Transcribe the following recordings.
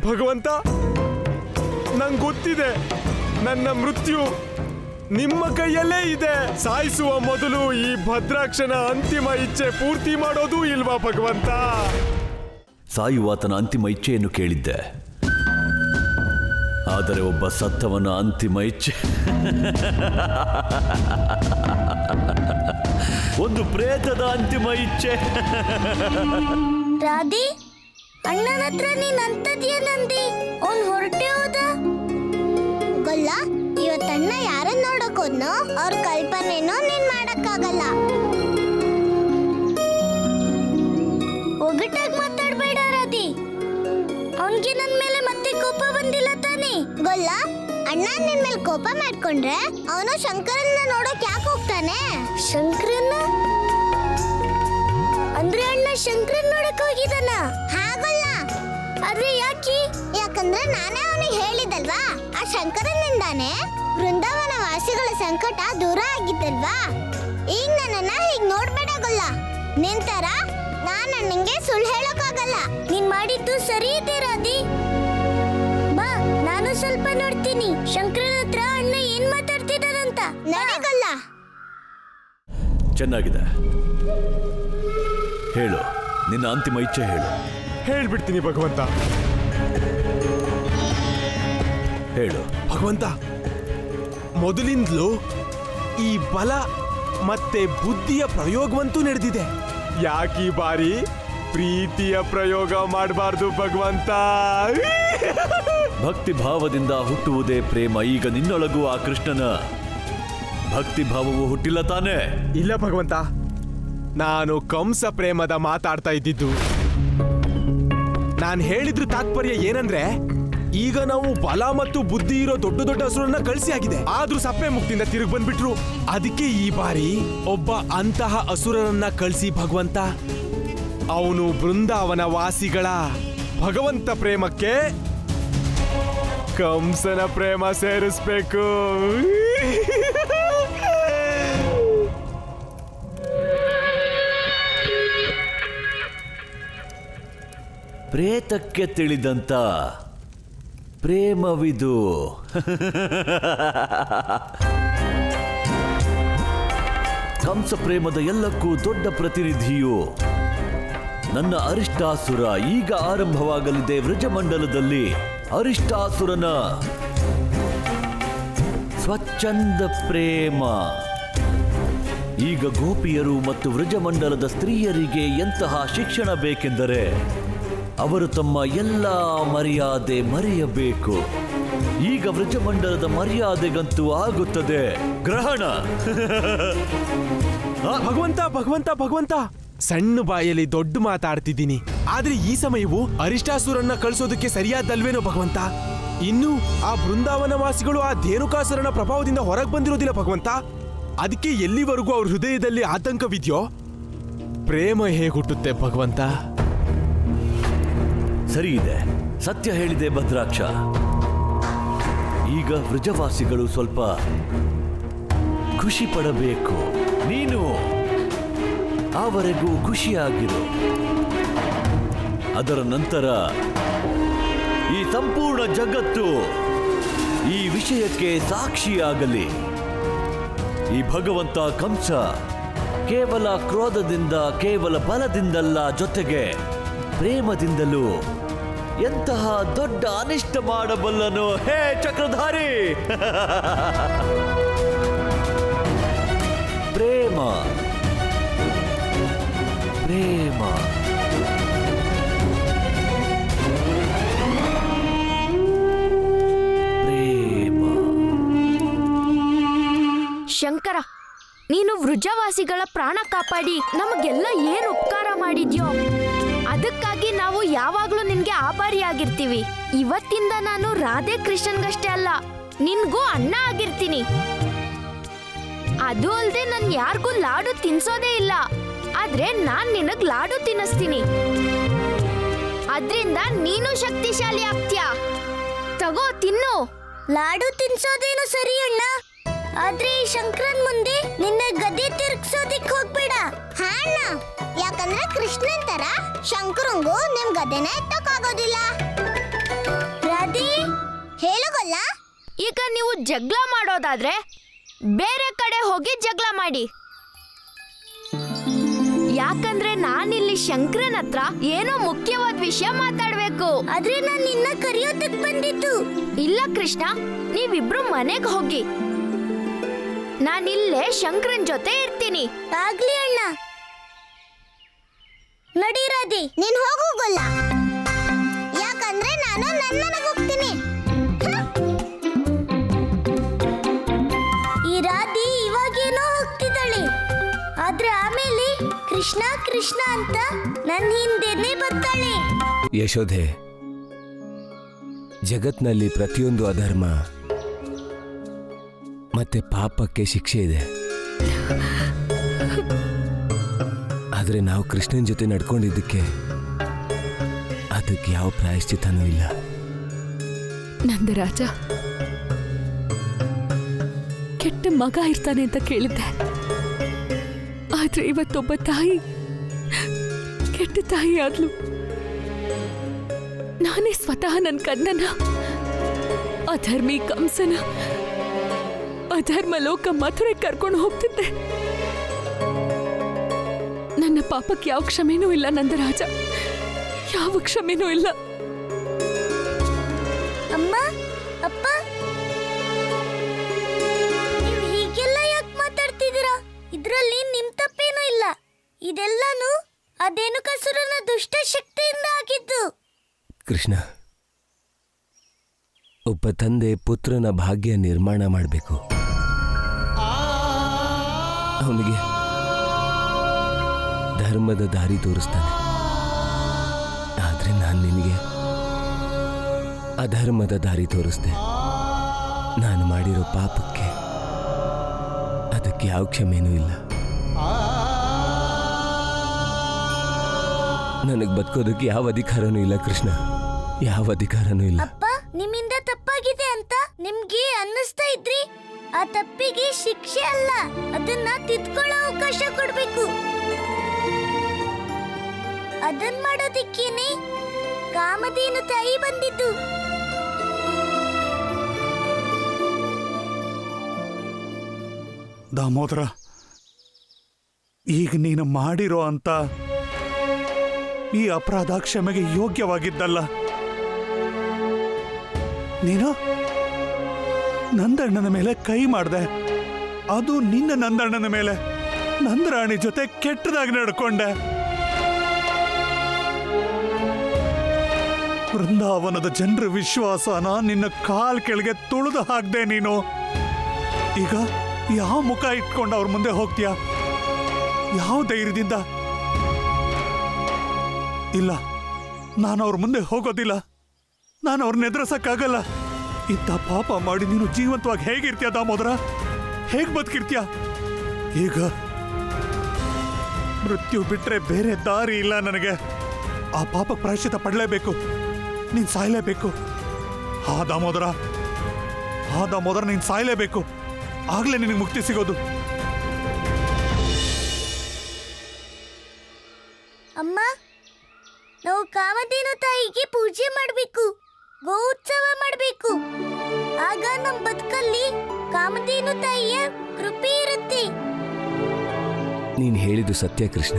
ಭಗವಂತ, ನಂಗೆ ಗೊತ್ತಿದೆ ನನ್ನ ಮೃತ್ಯು ನಿಮ್ಮ ಕೈಯಲ್ಲೇ ಇದೆ. ಸಾಯಿಸುವ ಮೊದಲು ಈ ಭದ್ರಾಕ್ಷನ ಅಂತಿಮ ಇಚ್ಛೆ ಪೂರ್ತಿ ಮಾಡೋದು ಇಲ್ವಾ ಭಗವಂತ? ಸಾಯುವಾತನ ಅಂತಿಮ ಇಚ್ಛೆಯನ್ನು ಕೇಳಿದ್ದೆ, ಆದರೆ ಒಬ್ಬ ಸತ್ತವನ ಅಂತಿಮ ಇಚ್ಛೆ ಒಂದು ಪ್ರೇತದ ಅಂತಿಮ ಇಚ್ಛೆ. ರಾಧಿ, ಅಣ್ಣನ ಹತ್ರ ನೀನ್ ಅಂತದ್ಯೇನಂದಿ? ಅವ್ನ್ ಹೊರಟೆ ಹೋದ. ಗೊಲ್ಲ, ಇವತ್ತಣ್ಣ ಯಾರನ್ನ ನೋಡಕ್ ಹೋದ್ನೋ ಅವ್ರ ಕಲ್ಪನೆನೂ ನೀನ್ ಮಾಡಕ್ಕಾಗಲ್ಲ. ಒಗಟಾಗಿ ಮಾತಾಡ್ಬೇಡ ರಾಧಿ. ಅವನ್ಗೆ ನನ್ ಮೇಲೆ ಮತ್ತೆ ಕೋಪ ಬಂದಿಲ್ಲ ತಾನೆ? ಗೊಲ್ಲ, ಅಣ್ಣ ನಿನ್ ಮೇಲೆ ಕೋಪ ಮಾಡ್ಕೊಂಡ್ರೆ ಅವನು ಶಂಕರನ್ನ ನೋಡಕ್ ಯಾಕೆ ಹೋಗ್ತಾನೆ? ಶಂಕರನ್ನ ಅಂದ್ರೆ ಅಣ್ಣ ಶಂಕರನ್ ನೋಡಕ್ ಹೋಗಿದಾನ? ಹಾಗಲ್ಲ. ಆದ್ರೆ ಯಾಕೆ? ಯಾಕಂದ್ರೆ ನಾನೇ ಅವನಿಗೆ ಹೇಳಿದಲ್ವಾ, ಆ ಶಂಕರನಿಂದಾನೆ ಬೃಂದಾವನ ವಾಸಿಗಳ ಸಂಕಟ ದೂರ ಆಗಿದ್ದಲ್ವಾ. ಈಗ ನನ್ನನ್ನ ಹೀಗ್ ನೋಡ್ಬೇಡ ಗೊಲ್ಲ. ನಿಂತರ ನಾನು ನಿಂಗೆ ಸುಳ್ಳು ಹೇಳೋಕ್ಕಾಗಲ್ಲ. ನೀನ್ ಮಾಡಿದ್ದು ಸರಿ ಇದೆ ರಾಧಿ. ಬಾ, ನಾನು ಸ್ವಲ್ಪ ನೋಡ್ತೀನಿ ಶಂಕರನ ಹತ್ರ ಅಣ್ಣ ಏನ್ ಮಾತಾಡ್ತಿದ್ದಾನಂತ. ನಡೆಗಲ್ಲ. ಚೆನ್ನಾಗಿದೆ, ಹೇಳು, ನಿನ್ನ ಅಂತಿಮ ಇಚ್ಛೆ ಹೇಳು. ಹೇಳ್ಬಿಡ್ತೀನಿ ಭಗವಂತ. ಹೇಳು ಭಗವಂತ, ಮೊದಲಿಂದಲೂ ಈ ಬಲ ಮತ್ತೆ ಬುದ್ಧಿಯ ಪ್ರಯೋಗವಂತೂ ನಡೆದಿದೆ. ಯಾಕೀ ಬಾರಿ ಪ್ರೀತಿಯ ಪ್ರಯೋಗ ಮಾಡಬಾರ್ದು ಭಗವಂತ? ಭಕ್ತಿ ಭಾವದಿಂದ ಹುಟ್ಟುವುದೇ ಪ್ರೇಮ. ಈಗ ನಿನ್ನೊಳಗೂ ಆ ಕೃಷ್ಣನ ಭಕ್ತಿ ಭಾವವು ಹುಟ್ಟಿಲ್ಲ ತಾನೇ? ಇಲ್ಲ ಭಗವಂತ, ನಾನು ಕಂಸ ಪ್ರೇಮದ ಮಾತಾಡ್ತಾ ಇದ್ದಿದ್ದು. ನಾನು ಹೇಳಿದ್ರು ತಾತ್ಪರ್ಯ ಏನಂದ್ರೆ, ಈಗ ನಾವು ಬಲ ಮತ್ತು ಬುದ್ಧಿ ಇರೋ ದೊಡ್ಡ ದೊಡ್ಡ ಹಸುರನ್ನ ಕಳಿಸಿ ಆಗಿದೆ, ಆದ್ರೂ ಸಪ್ಪೆ ಮುಕ್ತಿಯಿಂದ ತಿರುಗಿ ಬಂದ್ಬಿಟ್ರು. ಅದಕ್ಕೆ ಈ ಬಾರಿ ಒಬ್ಬ ಅಂತಹ ಅಸುರರನ್ನ ಕಳಿಸಿ ಭಗವಂತ. ಅವನು ಬೃಂದಾವನ ವಾಸಿಗಳ ಭಗವಂತ ಪ್ರೇಮಕ್ಕೆ ಕಂಸನ ಪ್ರೇಮ ಸೇರಿಸ್ಬೇಕು. ಪ್ರೇತಕ್ಕೆ ತಿಳಿದಂತ ಪ್ರೇಮವಿದು. ಕಂಸ ಪ್ರೇಮದ ಎಲ್ಲಕ್ಕೂ ದೊಡ್ಡ ಪ್ರತಿನಿಧಿಯು ನನ್ನ ಅರಿಷ್ಟಾಸುರ. ಈಗ ಆರಂಭವಾಗಲಿದೆ ವ್ರಜಮಂಡಲದಲ್ಲಿ ಅರಿಷ್ಟಾಸುರನ ಸ್ವಚ್ಛಂದ ಪ್ರೇಮ. ಈಗ ಗೋಪಿಯರು ಮತ್ತು ವ್ರಜಮಂಡಲದ ಸ್ತ್ರೀಯರಿಗೆ ಎಂತಹ ಶಿಕ್ಷಣ ಬೇಕೆಂದರೆ ಅವರು ತಮ್ಮ ಎಲ್ಲ ಮರ್ಯಾದೆ ಮರೆಯಬೇಕು. ಈಗ ವ್ರಜಮಂಡಲದ ಮರ್ಯಾದೆಗಂತೂ ಆಗುತ್ತದೆ ಗ್ರಹಣ. ಭಗವಂತ ಭಗವಂತ ಭಗವಂತ, ಸಣ್ಣ ಬಾಯಲ್ಲಿ ದೊಡ್ಡ ಮಾತಾಡ್ತಿದ್ದೀನಿ, ಆದ್ರೆ ಈ ಸಮಯವು ಅರಿಷ್ಟಾಸುರನ್ನ ಕಳಿಸೋದಕ್ಕೆ ಸರಿಯಾದಲ್ವೇನೋ ಭಗವಂತ? ಇನ್ನು ಆ ಬೃಂದಾವನ ವಾಸಿಗಳು ಆ ಧೇನುಕಾಸುರನ ಪ್ರಭಾವದಿಂದ ಹೊರಗೆ ಬಂದಿರೋದಿಲ್ಲ ಭಗವಂತ. ಅದಕ್ಕೆ ಎಲ್ಲಿವರೆಗೂ ಅವ್ರ ಹೃದಯದಲ್ಲಿ ಆತಂಕವಿದೆಯೋ ಪ್ರೇಮ ಹೇಗೆ ಹುಟ್ಟುತ್ತೆ ಭಗವಂತ? ಸರಿ ಇದೆ, ಸತ್ಯ ಹೇಳಿದೆ ಭದ್ರಾಕ್ಷ. ಈಗ ವ್ರಜವಾಸಿಗಳು ಸ್ವಲ್ಪ ಖುಷಿ ಪಡಬೇಕು. ನೀನು ಆವರೆಗೂ ಖುಷಿಯಾಗಿರು. ಅದರ ನಂತರ ಈ ಸಂಪೂರ್ಣ ಜಗತ್ತು ಈ ವಿಷಯಕ್ಕೆ ಸಾಕ್ಷಿಯಾಗಲಿ. ಈ ಭಗವಂತ ಕಂಸ ಕೇವಲ ಕ್ರೋಧದಿಂದ, ಕೇವಲ ಬಲದಿಂದಲ್ಲ, ಜೊತೆಗೆ ಪ್ರೇಮದಿಂದಲೂ ಎಂತಹ ದೊಡ್ಡ ಅನಿಷ್ಟ ಮಾಡಬಲ್ಲನು. ಹೇ ಚಕ್ರಧಾರಿ, ಪ್ರೇಮ ಪ್ರೇಮ. ಶಂಕರ, ನೀನು ವೃಜವಾಸಿಗಳ ಪ್ರಾಣ ಕಾಪಾಡಿ ನಮಗೆಲ್ಲ ಏನು ಉಪಕಾರ ಮಾಡಿದ್ಯೋ ಅದಕ್ಕಾಗಿ ನಾವು ಯಾವಾಗ್ಲೂ ನಿನ್ಗೆ ಆಭಾರಿಯಾಗಿರ್ತೀವಿ. ಇವತ್ತಿಂದ ನಾನು ರಾಧೆ ಕೃಷ್ಣನ್ಗಷ್ಟೇ ಅಲ್ಲ, ನಿನ್ಗೂ ಅಣ್ಣ ಆಗಿರ್ತೀನಿ. ಅದು ಅಲ್ದೆ ನನ್ ಯಾರಿಗೂ ಲಾಡು ತಿನ್ಸೋದೇ ಇಲ್ಲ, ಆದ್ರೆ ನಾನ್ ನಿನಗ್ ಲಾಡು ತಿನ್ನಿಸ್ತೀನಿ. ಅದ್ರಿಂದ ನೀನು ಶಕ್ತಿಶಾಲಿ ಆಗ್ತೀಯ. ತಗೋ, ತಿನ್ನು. ಲಾಡು ತಿನ್ಸೋದೇನು ಸರಿ ಅಣ್ಣ, ಆದ್ರೆ ಈ ಶಂಕರನ್ ಮುಂದೆ ನಿನ್ನ ಗದೆ ತಿರ್ಗ್ಸೋದಿಕ್ ಹೋಗ್ಬೇಡ. ಹಾ ಅಣ್ಣ, ಯಾಕಂದ್ರೆ ಕೃಷ್ಣನ್ ತರ ಶಂಕರಂಗೂ ನಿಮ್ ಗದೆನ ಎತ್ತಕ್ಕಾಗೋದಿಲ್ಲ. ಈಗ ನೀವು ಜಗಳ ಮಾಡೋದಾದ್ರೆ ಬೇರೆ ಕಡೆ ಹೋಗಿ ಜಗಳ ಮಾಡಿ. ಯಾಕಂದ್ರೆ ನಾನಿಲ್ಲಿ ಶಂಕರನ್ ಹತ್ರ ಏನೋ ಮುಖ್ಯವಾದ ವಿಷಯ ಮಾತಾಡ್ಬೇಕು. ಆದ್ರೆ ನಾನು ನಿನ್ನ ಕರೆಯೋದಕ್ ಬಂದಿದ್ದು. ಇಲ್ಲ ಕೃಷ್ಣ, ನೀವಿಬ್ರು ಮನೆಗೆ ಹೋಗಿ. ನಾನಿಲ್ಲೇ ಶಂಕರನ್ ಜೊತೆ ಇರ್ತೀನಿ. ಆಗ್ಲಿ ಅಣ್ಣ. ನಡಿ ರಾಧಿ, ನೀನ್ ಹೋಗೋಗಲ್ಲ. ಯಾಕಂದ್ರೆ ನಾನು ನನ್ನನೆಗೆ ಹೋಗ್ತೀನಿ. ಈ ರಾಧಿ ಇವಾಗೇನೋ ಹೋಗ್ತಿದ್ದಾಳೆ, ಆದ್ರೆ ಆಮೇಲೆ ಕೃಷ್ಣ ಕೃಷ್ಣ ಅಂತ ನನ್ನ ಹಿಂದೆನೆ ಬರ್ತಾಳೆ. ಯಶೋಧೆ, ಜಗತ್ನಲ್ಲಿ ಪ್ರತಿಯೊಂದು ಅಧರ್ಮ ಮತ್ತೆ ಪಾಪಕ್ಕೆ ಶಿಕ್ಷೆ ಇದೆ. ಆದ್ರೆ ನಾವು ಕೃಷ್ಣನ್ ಜೊತೆ ನಡ್ಕೊಂಡಿದ್ದಕ್ಕೆ ಅದಕ್ಕೆ ಯಾವ ಪ್ರಾಯಶ್ಚಿತ್ತನೂ ಇಲ್ಲ. ನಂದರಾಜ ಕೆಟ್ಟ ಮಗ ಇರ್ತಾನೆ ಅಂತ ಕೇಳಿದ್ದೆ, ಆದ್ರೆ ಇವತ್ತೊಬ್ಬ ತಾಯಿ ಕೆಟ್ಟ ತಾಯಿ ಆದ್ಲು. ನಾನೇ ಸ್ವತಃ ನನ್ನ ಕಣ್ಣನ ಅಧರ್ಮಿ ಕಂಸನ ಅಧರ್ಮ ಲೋಕ ಮಥುರೆ ಕರ್ಕೊಂಡು ಹೋಗ್ತಿದ್ದೆ. ನನ್ನ ಪಾಪಕ್ಕೆ ಯಾವ ಕ್ಷಮೆನೂ ಇಲ್ಲ ನಂದರಾಜ, ಯಾವ ಕ್ಷಮೆನೂ ಇಲ್ಲ. ಅಮ್ಮ, ಅಪ್ಪ, ನೀವು ಹೀಗೆಲ್ಲ ಯಾಕೆ ಮಾತಾಡ್ತಿದ್ದೀರಾ? ಇದ್ರಲ್ಲಿ ನಿಮ್ ತಪ್ಪೇನೂ ಇಲ್ಲ. ಇದೆಲ್ಲಾನು ಆ ಧೇನುಕಾಸುರನ ದುಷ್ಟ ಶಕ್ತಿಯಿಂದ ಆಗಿದ್ದು. ಕೃಷ್ಣ, ಒಬ್ಬ ತಂದೆ ಪುತ್ರನ ಭಾಗ್ಯ ನಿರ್ಮಾಣ ಮಾಡಬೇಕು. ಅವನಿಗೆ ಧರ್ಮದ ದಾರಿ ತೋರಿಸ್ತಾನೆ. ಆದ್ರೆ ನಾನು ನಿನಗೆ ಅಧರ್ಮದ ದಾರಿ ತೋರಿಸ್ದೆ. ನಾನು ಮಾಡಿರೋ ಪಾಪಕ್ಕೆ ಅದಕ್ಕೆ ಯಾವ ಕ್ಷಮೆನೂ ಇಲ್ಲ. ನನಗೆ ಬದುಕೋದಕ್ಕೆ ಯಾವ ಅಧಿಕಾರನೂ ಇಲ್ಲ ಕೃಷ್ಣ, ಯಾವ ಅಧಿಕಾರನೂ ಇಲ್ಲ. ಅಪ್ಪ, ನಿಮ್ಮಿಂದ ತಪ್ಪಾಗಿದೆ ಅಂತ ನಿಮ್ಗೆ ಅನ್ನಿಸ್ತಾ ಇದ್ರಿ? ಆ ತಪ್ಪಿಗೆ ಶಿಕ್ಷೆ ಅಲ್ಲ, ಅದನ್ನ ತಿದ್ಕೊಳ್ಳೋ ಅವಕಾಶ ಕೊಡ್ಬೇಕು. ಅದನ್ ಮಾಡೋದಿಕ್ಕೇನೆ ಕಾಮಧೇನು ತಾಯಿ ಬಂದಿದ್ದು. ದಾಮೋದರ, ಈಗ ನೀನು ಮಾಡಿರೋ ಅಂತ ಈ ಅಪರಾಧ ಕ್ಷಮೆಗೆ ಯೋಗ್ಯವಾಗಿದ್ದಲ್ಲ. ನೀನು ನಂದಣ್ಣನ ಮೇಲೆ ಕೈ ಮಾಡ್ದೆ, ಅದು ನಿನ್ನ ನಂದಣ್ಣನ ಮೇಲೆ. ನಂದರಾಣಿ ಜೊತೆ ಕೆಟ್ಟದಾಗಿ ನಡ್ಕೊಂಡೆ. ವೃಂದಾವನದ ಜನರ ವಿಶ್ವಾಸನ ನಿನ್ನ ಕಾಲ್ ಕೆಳಗೆ ತುಳಿದು ಹಾಕ್ದೆ ನೀನು. ಈಗ ಯಾವ ಮುಖ ಇಟ್ಕೊಂಡು ಅವ್ರ ಮುಂದೆ ಹೋಗ್ತೀಯ? ಯಾವ ಧೈರ್ಯದಿಂದ? ಇಲ್ಲ, ನಾನು ಅವ್ರ ಮುಂದೆ ಹೋಗೋದಿಲ್ಲ. ನಾನು ಅವ್ರನ್ನ ಎದುರಿಸಕ್ಕಾಗಲ್ಲ. ಇಂಥ ಪಾಪ ಮಾಡಿ ನೀನು ಜೀವಂತವಾಗಿ ಹೇಗಿರ್ತೀಯ ದಾಮೋದರ? ಹೇಗೆ ಬದುಕಿರ್ತೀಯ? ಈಗ ಮೃತ್ಯು ಬಿಟ್ರೆ ಬೇರೆ ದಾರಿ ಇಲ್ಲ ನನಗೆ. ಆ ಪಾಪ ಪ್ರಾಯಶ್ಚಿತ್ತ ಪಡಲೇಬೇಕು. ನೀನ್ ಸಾಯ್ಲೇಬೇಕು. ಆ ದಾಮೋದರ, ನೀನ್ ಸಾಯ್ಲೇಬೇಕು. ಆಗ್ಲೇ ನಿನಗೆ ಮುಕ್ತಿ ಸಿಗೋದು. ಅಮ್ಮ, ನಾವು ಕಾಮಧೇನು ತಾಯಿಗೆ ಪೂಜೆ ಮಾಡಬೇಕು, ಗೋ ಉತ್ಸವ ಮಾಡಬೇಕು. ಆಗ ನಮ್ಮ ಬದುಕಲ್ಲಿ ಕಾಮಧೇನು ತಾಯಿಯ ಕೃಪೆ ಇರುತ್ತೆ. ನೀನು ಹೇಳಿದ್ದು ಸತ್ಯ ಕೃಷ್ಣ.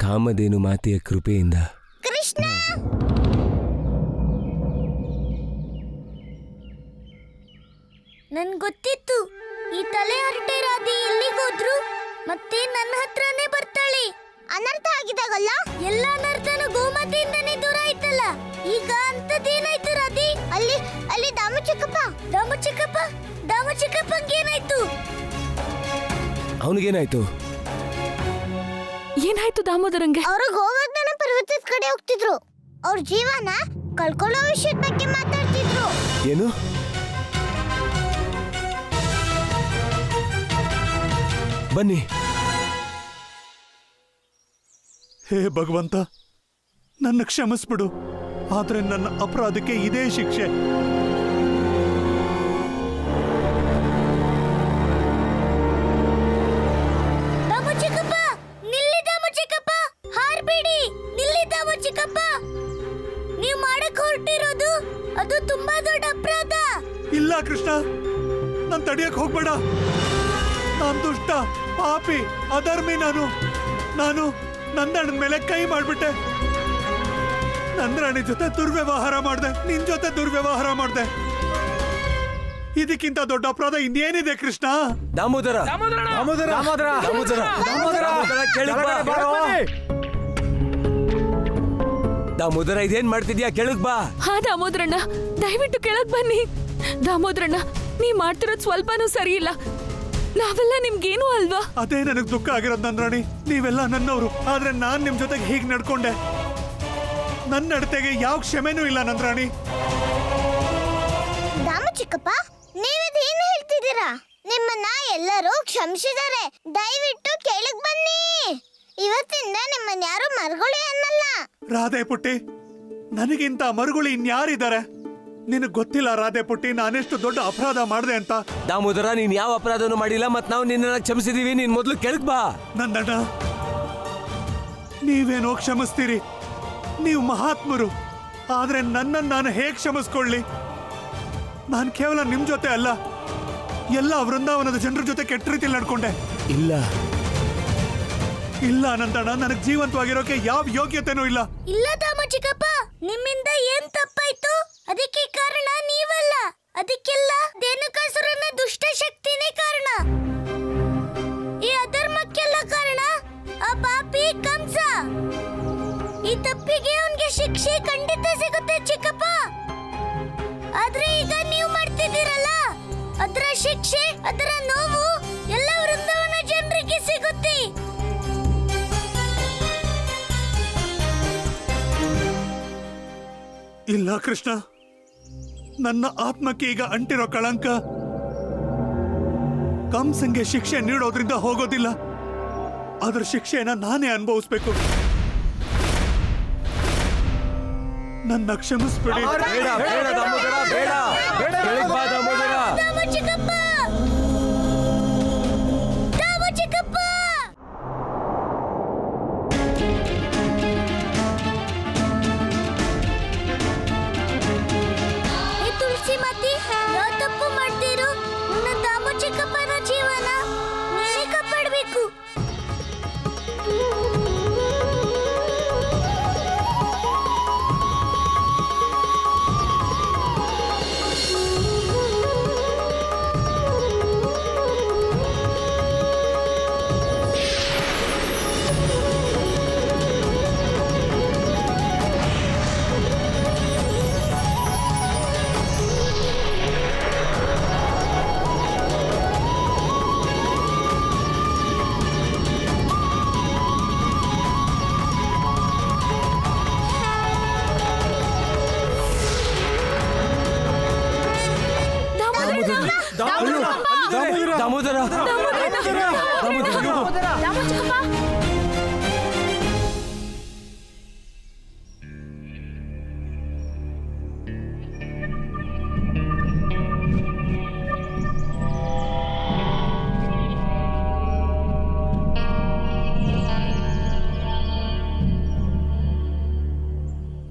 ಕಾಮಧೇನು ಮಾತೆಯ ಕೃಪೆಯಿಂದ ಕೃಷ್ಣ, ನನ್ ಗೊತ್ತಿತ್ತು ಈ ತಲೆ ಹರಟೆ ರಾಧಿ ಎಲ್ಲಿಗೋದ್ರು ಮತ್ತೆ ನನ್ನ ಹತ್ರನೇ ಬರ್ತಾಳೆ. ಅನರ್ಥ ಆಗಿದಾಗಲ್ಲ, ಎಲ್ಲ ಅನರ್ಥನೂ ಗೋಮಾತೆಯಿಂದನೇ ದೂರ ಆಯ್ತಲ್ಲ. ಈಗ ಅಂತದೇನಾಯ್ತು ರಾಧಿ? ಅಲ್ಲಿ ದಾಮು ಚಿಕ್ಕಪ್ಪಂಗೇನಾಯ್ತು? ಅವನಿಗೇನಾಯ್ತು? ಏನಾಯ್ತು ದಾಮೋದರಂಗೆ? ಅವರು ಗೋವರ್ಧನ ಪರ್ವತದ ಕಡೆ ಹೋಗ್ತಿದ್ರು. ಅವ್ರ ಜೀವನ ಕಳ್ಕೊಳ್ಳೋ ವಿಷಯದ ಬಗ್ಗೆ ಮಾತಾಡ್ತಿದ್ರು. ಏನು? ಬನ್ನಿ. ಹೇ ಭಗವಂತ, ನನ್ನ ಕ್ಷಮಿಸ್ಬಿಡು. ಆದ್ರೆ ನನ್ನ ಅಪರಾಧಕ್ಕೆ ಇದೇ ಶಿಕ್ಷೆ. ನೀವು ಮಾಡಕ್ ಹೊರಟಿರೋದು ಅದು ತುಂಬಾ ದೊಡ್ಡ ಅಪರಾಧ. ಇಲ್ಲ ಕೃಷ್ಣ, ನಾನ್ ತಡಿಯಕ್ ಹೋಗ್ಬೇಡ. ನಾನ್ ದುಷ್ಟ, ಪಾಪಿ, ಅಧರ್ಮಿ. ನಾನು ನಂದಣ್ಣನ ಮೇಲೆ ಕೈ ಮಾಡ್ಬಿಟ್ಟೆ. ನಂದರಾಣಿ ಜೊತೆ ದುರ್ವ್ಯವಹಾರ ಮಾಡ್ದೆ, ನಿನ್ ಜೊತೆ ದುರ್ವ್ಯವಹಾರ ಮಾಡ್ದೆ. ಇದಕ್ಕಿಂತ ದೊಡ್ಡ ಅಪರಾಧ ಇನ್ನೇನಿದೆ ಕೃಷ್ಣ? ದಾಮೋದರ ದಾಮೋದರ, ಇದೇನ್ ಮಾಡ್ತಿದ್ಯಾ? ಕೆಳಗ್ ಬಾ. ಹಾ ದಾಮೋದರಣ್ಣ, ದಯವಿಟ್ಟು ಕೆಳಗ್ ಬನ್ನಿ. ದಾಮೋದರಣ್ಣ, ನೀವ್ ಮಾಡ್ತಿರೋದ್ ಸ್ವಲ್ಪನೂ ಸರಿ ಇಲ್ಲ. ನಾವೆಲ್ಲ ನಿಮ್ಗೇನು ಅಲ್ವಾ? ಅದೇ ನನಗ್ ದುಃಖ ಆಗಿರೋದು ನಂದರಾಣಿ. ನೀವೆಲ್ಲ ನನ್ನವರು, ಆದ್ರೆ ನಾನ್ ನಿಮ್ ಜೊತೆಗೆ ಹೀಗ್ ನಡ್ಕೊಂಡೆ. ನನ್ನ ನಡತೆಗೆ ಯಾವ ಕ್ಷಮೆನೂ ಇಲ್ಲ ನಂದರಾಣಿ. ದಾಮು ಚಿಕ್ಕಪ್ಪ, ನೀವೇನು ಹೇಳ್ತಿದ್ದೀರಾ? ನಿಮ್ಮನ್ನ ಎಲ್ಲರೂ ಕ್ಷಮಿಸಿದ್ದಾರೆ. ದಯವಿಟ್ಟು ಕೆಳಗ್ ಬನ್ನಿ. ಇವತ್ತಿಂದ ನಿಮ್ಮನ್ನ ಯಾರು ಮರುಗುಳಿ ಅನ್ನಲ್ಲ. ರಾಧೆ ಪುಟ್ಟಿ, ನನಗಿಂತ ಮರುಗುಳಿ ಇನ್ಯಾರಿದ್ದಾರೆ? ನಿನಗ್ ಗೊತ್ತಿಲ್ಲ ರಾಧೆ ಪುಟ್ಟಿ, ನಾನೆಷ್ಟು ದೊಡ್ಡ ಅಪರಾಧ ಮಾಡಿದೆ ಅಂತ. ದಾಮೋದರ, ನೀನ್ ಯಾವ ಅಪರಾಧನೂ ಮಾಡಿಲ್ಲ, ಮತ್ ನಾವು ನಿನ್ನ ಕ್ಷಮಿಸಿದೀವಿ. ನೀನ್ ಮೊದ್ಲು ಕೆಳಗ್ ಬಾ. ನಂದಣ್ಣ, ನೀವೇನೋ ಕ್ಷಮಿಸ್ತೀರಿ, ನೀವು ಮಹಾತ್ಮರು. ಆದ್ರೆ ನನ್ನನ್ನು ನಾನು ಹೇಗೆ ಕ್ಷಮಿಸ್ಕೊಳ್ಳಿ? ನಾನು ಕೇವಲ ನಿಮ್ ಜೊತೆ ಅಲ್ಲ, ಎಲ್ಲ ವೃಂದಾವನದ ಜನರ ಜೊತೆ ಕೆಟ್ಟ ರೀತಿಯಲ್ಲಿ ನಡ್ಕೊಂಡೆ. ಇಲ್ಲ ನಂದಣ್ಣ, ನನಗೆ ಜೀವಂತವಾಗಿರೋಕೆ ಯಾವ ಯೋಗ್ಯತೆನೂ ಇಲ್ಲ. ಇಲ್ಲ ದಾಮು ಚಿಕ್ಕಪ್ಪ, ನಿಮ್ಮಿಂದ ಏನ್ ತಪ್ಪಾಯ್ತು? ಅದಕ್ಕೆ ಕಾರಣ ನೀವಲ್ಲ. ಅದಕ್ಕೆಲ್ಲ ಧೇನುಕಾಸುರನ ದುಷ್ಟ ಶಕ್ತಿನೇ ಕಾರಣ. ಈ ಅಧರ್ಮಕ್ಕೆಲ್ಲ ಕಾರಣ ಆ ಪಾಪಿ ಕಂಸ. ಈ ತಪ್ಪಿಗೆ ಅವನಿಗೆ ಶಿಕ್ಷೆ ಖಂಡಿತ ಸಿಗುತ್ತೆ ಚಿಕ್ಕಪ್ಪ. ಆದ್ರೆ ಈಗ ನೀವು ಮಾಡ್ತಿದ್ದೀರಲ್ಲ, ಅದರ ಶಿಕ್ಷೆ, ಅದರ ನೋವು ಎಲ್ಲ ವೃಂದಾವನ ಜನರಿಗೆ ಸಿಗುತ್ತೆ. ಇಲ್ಲ ಕೃಷ್ಣ, ನನ್ನ ಆತ್ಮಕ್ಕೆ ಈಗ ಅಂಟಿರೋ ಕಳಂಕ ಕಂಸಂಗೆ ಶಿಕ್ಷೆ ನೀಡೋದ್ರಿಂದ ಹೋಗೋದಿಲ್ಲ. ಅದರ ಶಿಕ್ಷೆನ ನಾನೇ ಅನುಭವಿಸ್ಬೇಕು. ನನ್ನ ಕ್ಷಮಿಸ್ಬಿಡಿ. ದಾಮು ಚಿಕ್ಕಪ್ಪ, ದಾಮು ಚಿಕ್ಕಪ್ಪ. ತುಳಸಿ ಮಾತಿ, ಯಾವ ತಪ್ಪು ಮಾಡ್ತೀರೋ? ನನ್ನ ದಾಮು ಚಿಕ್ಕಪ್ಪನ ಜೀವನ ನೀವೇ ಕಾಪಾಡಬೇಕು.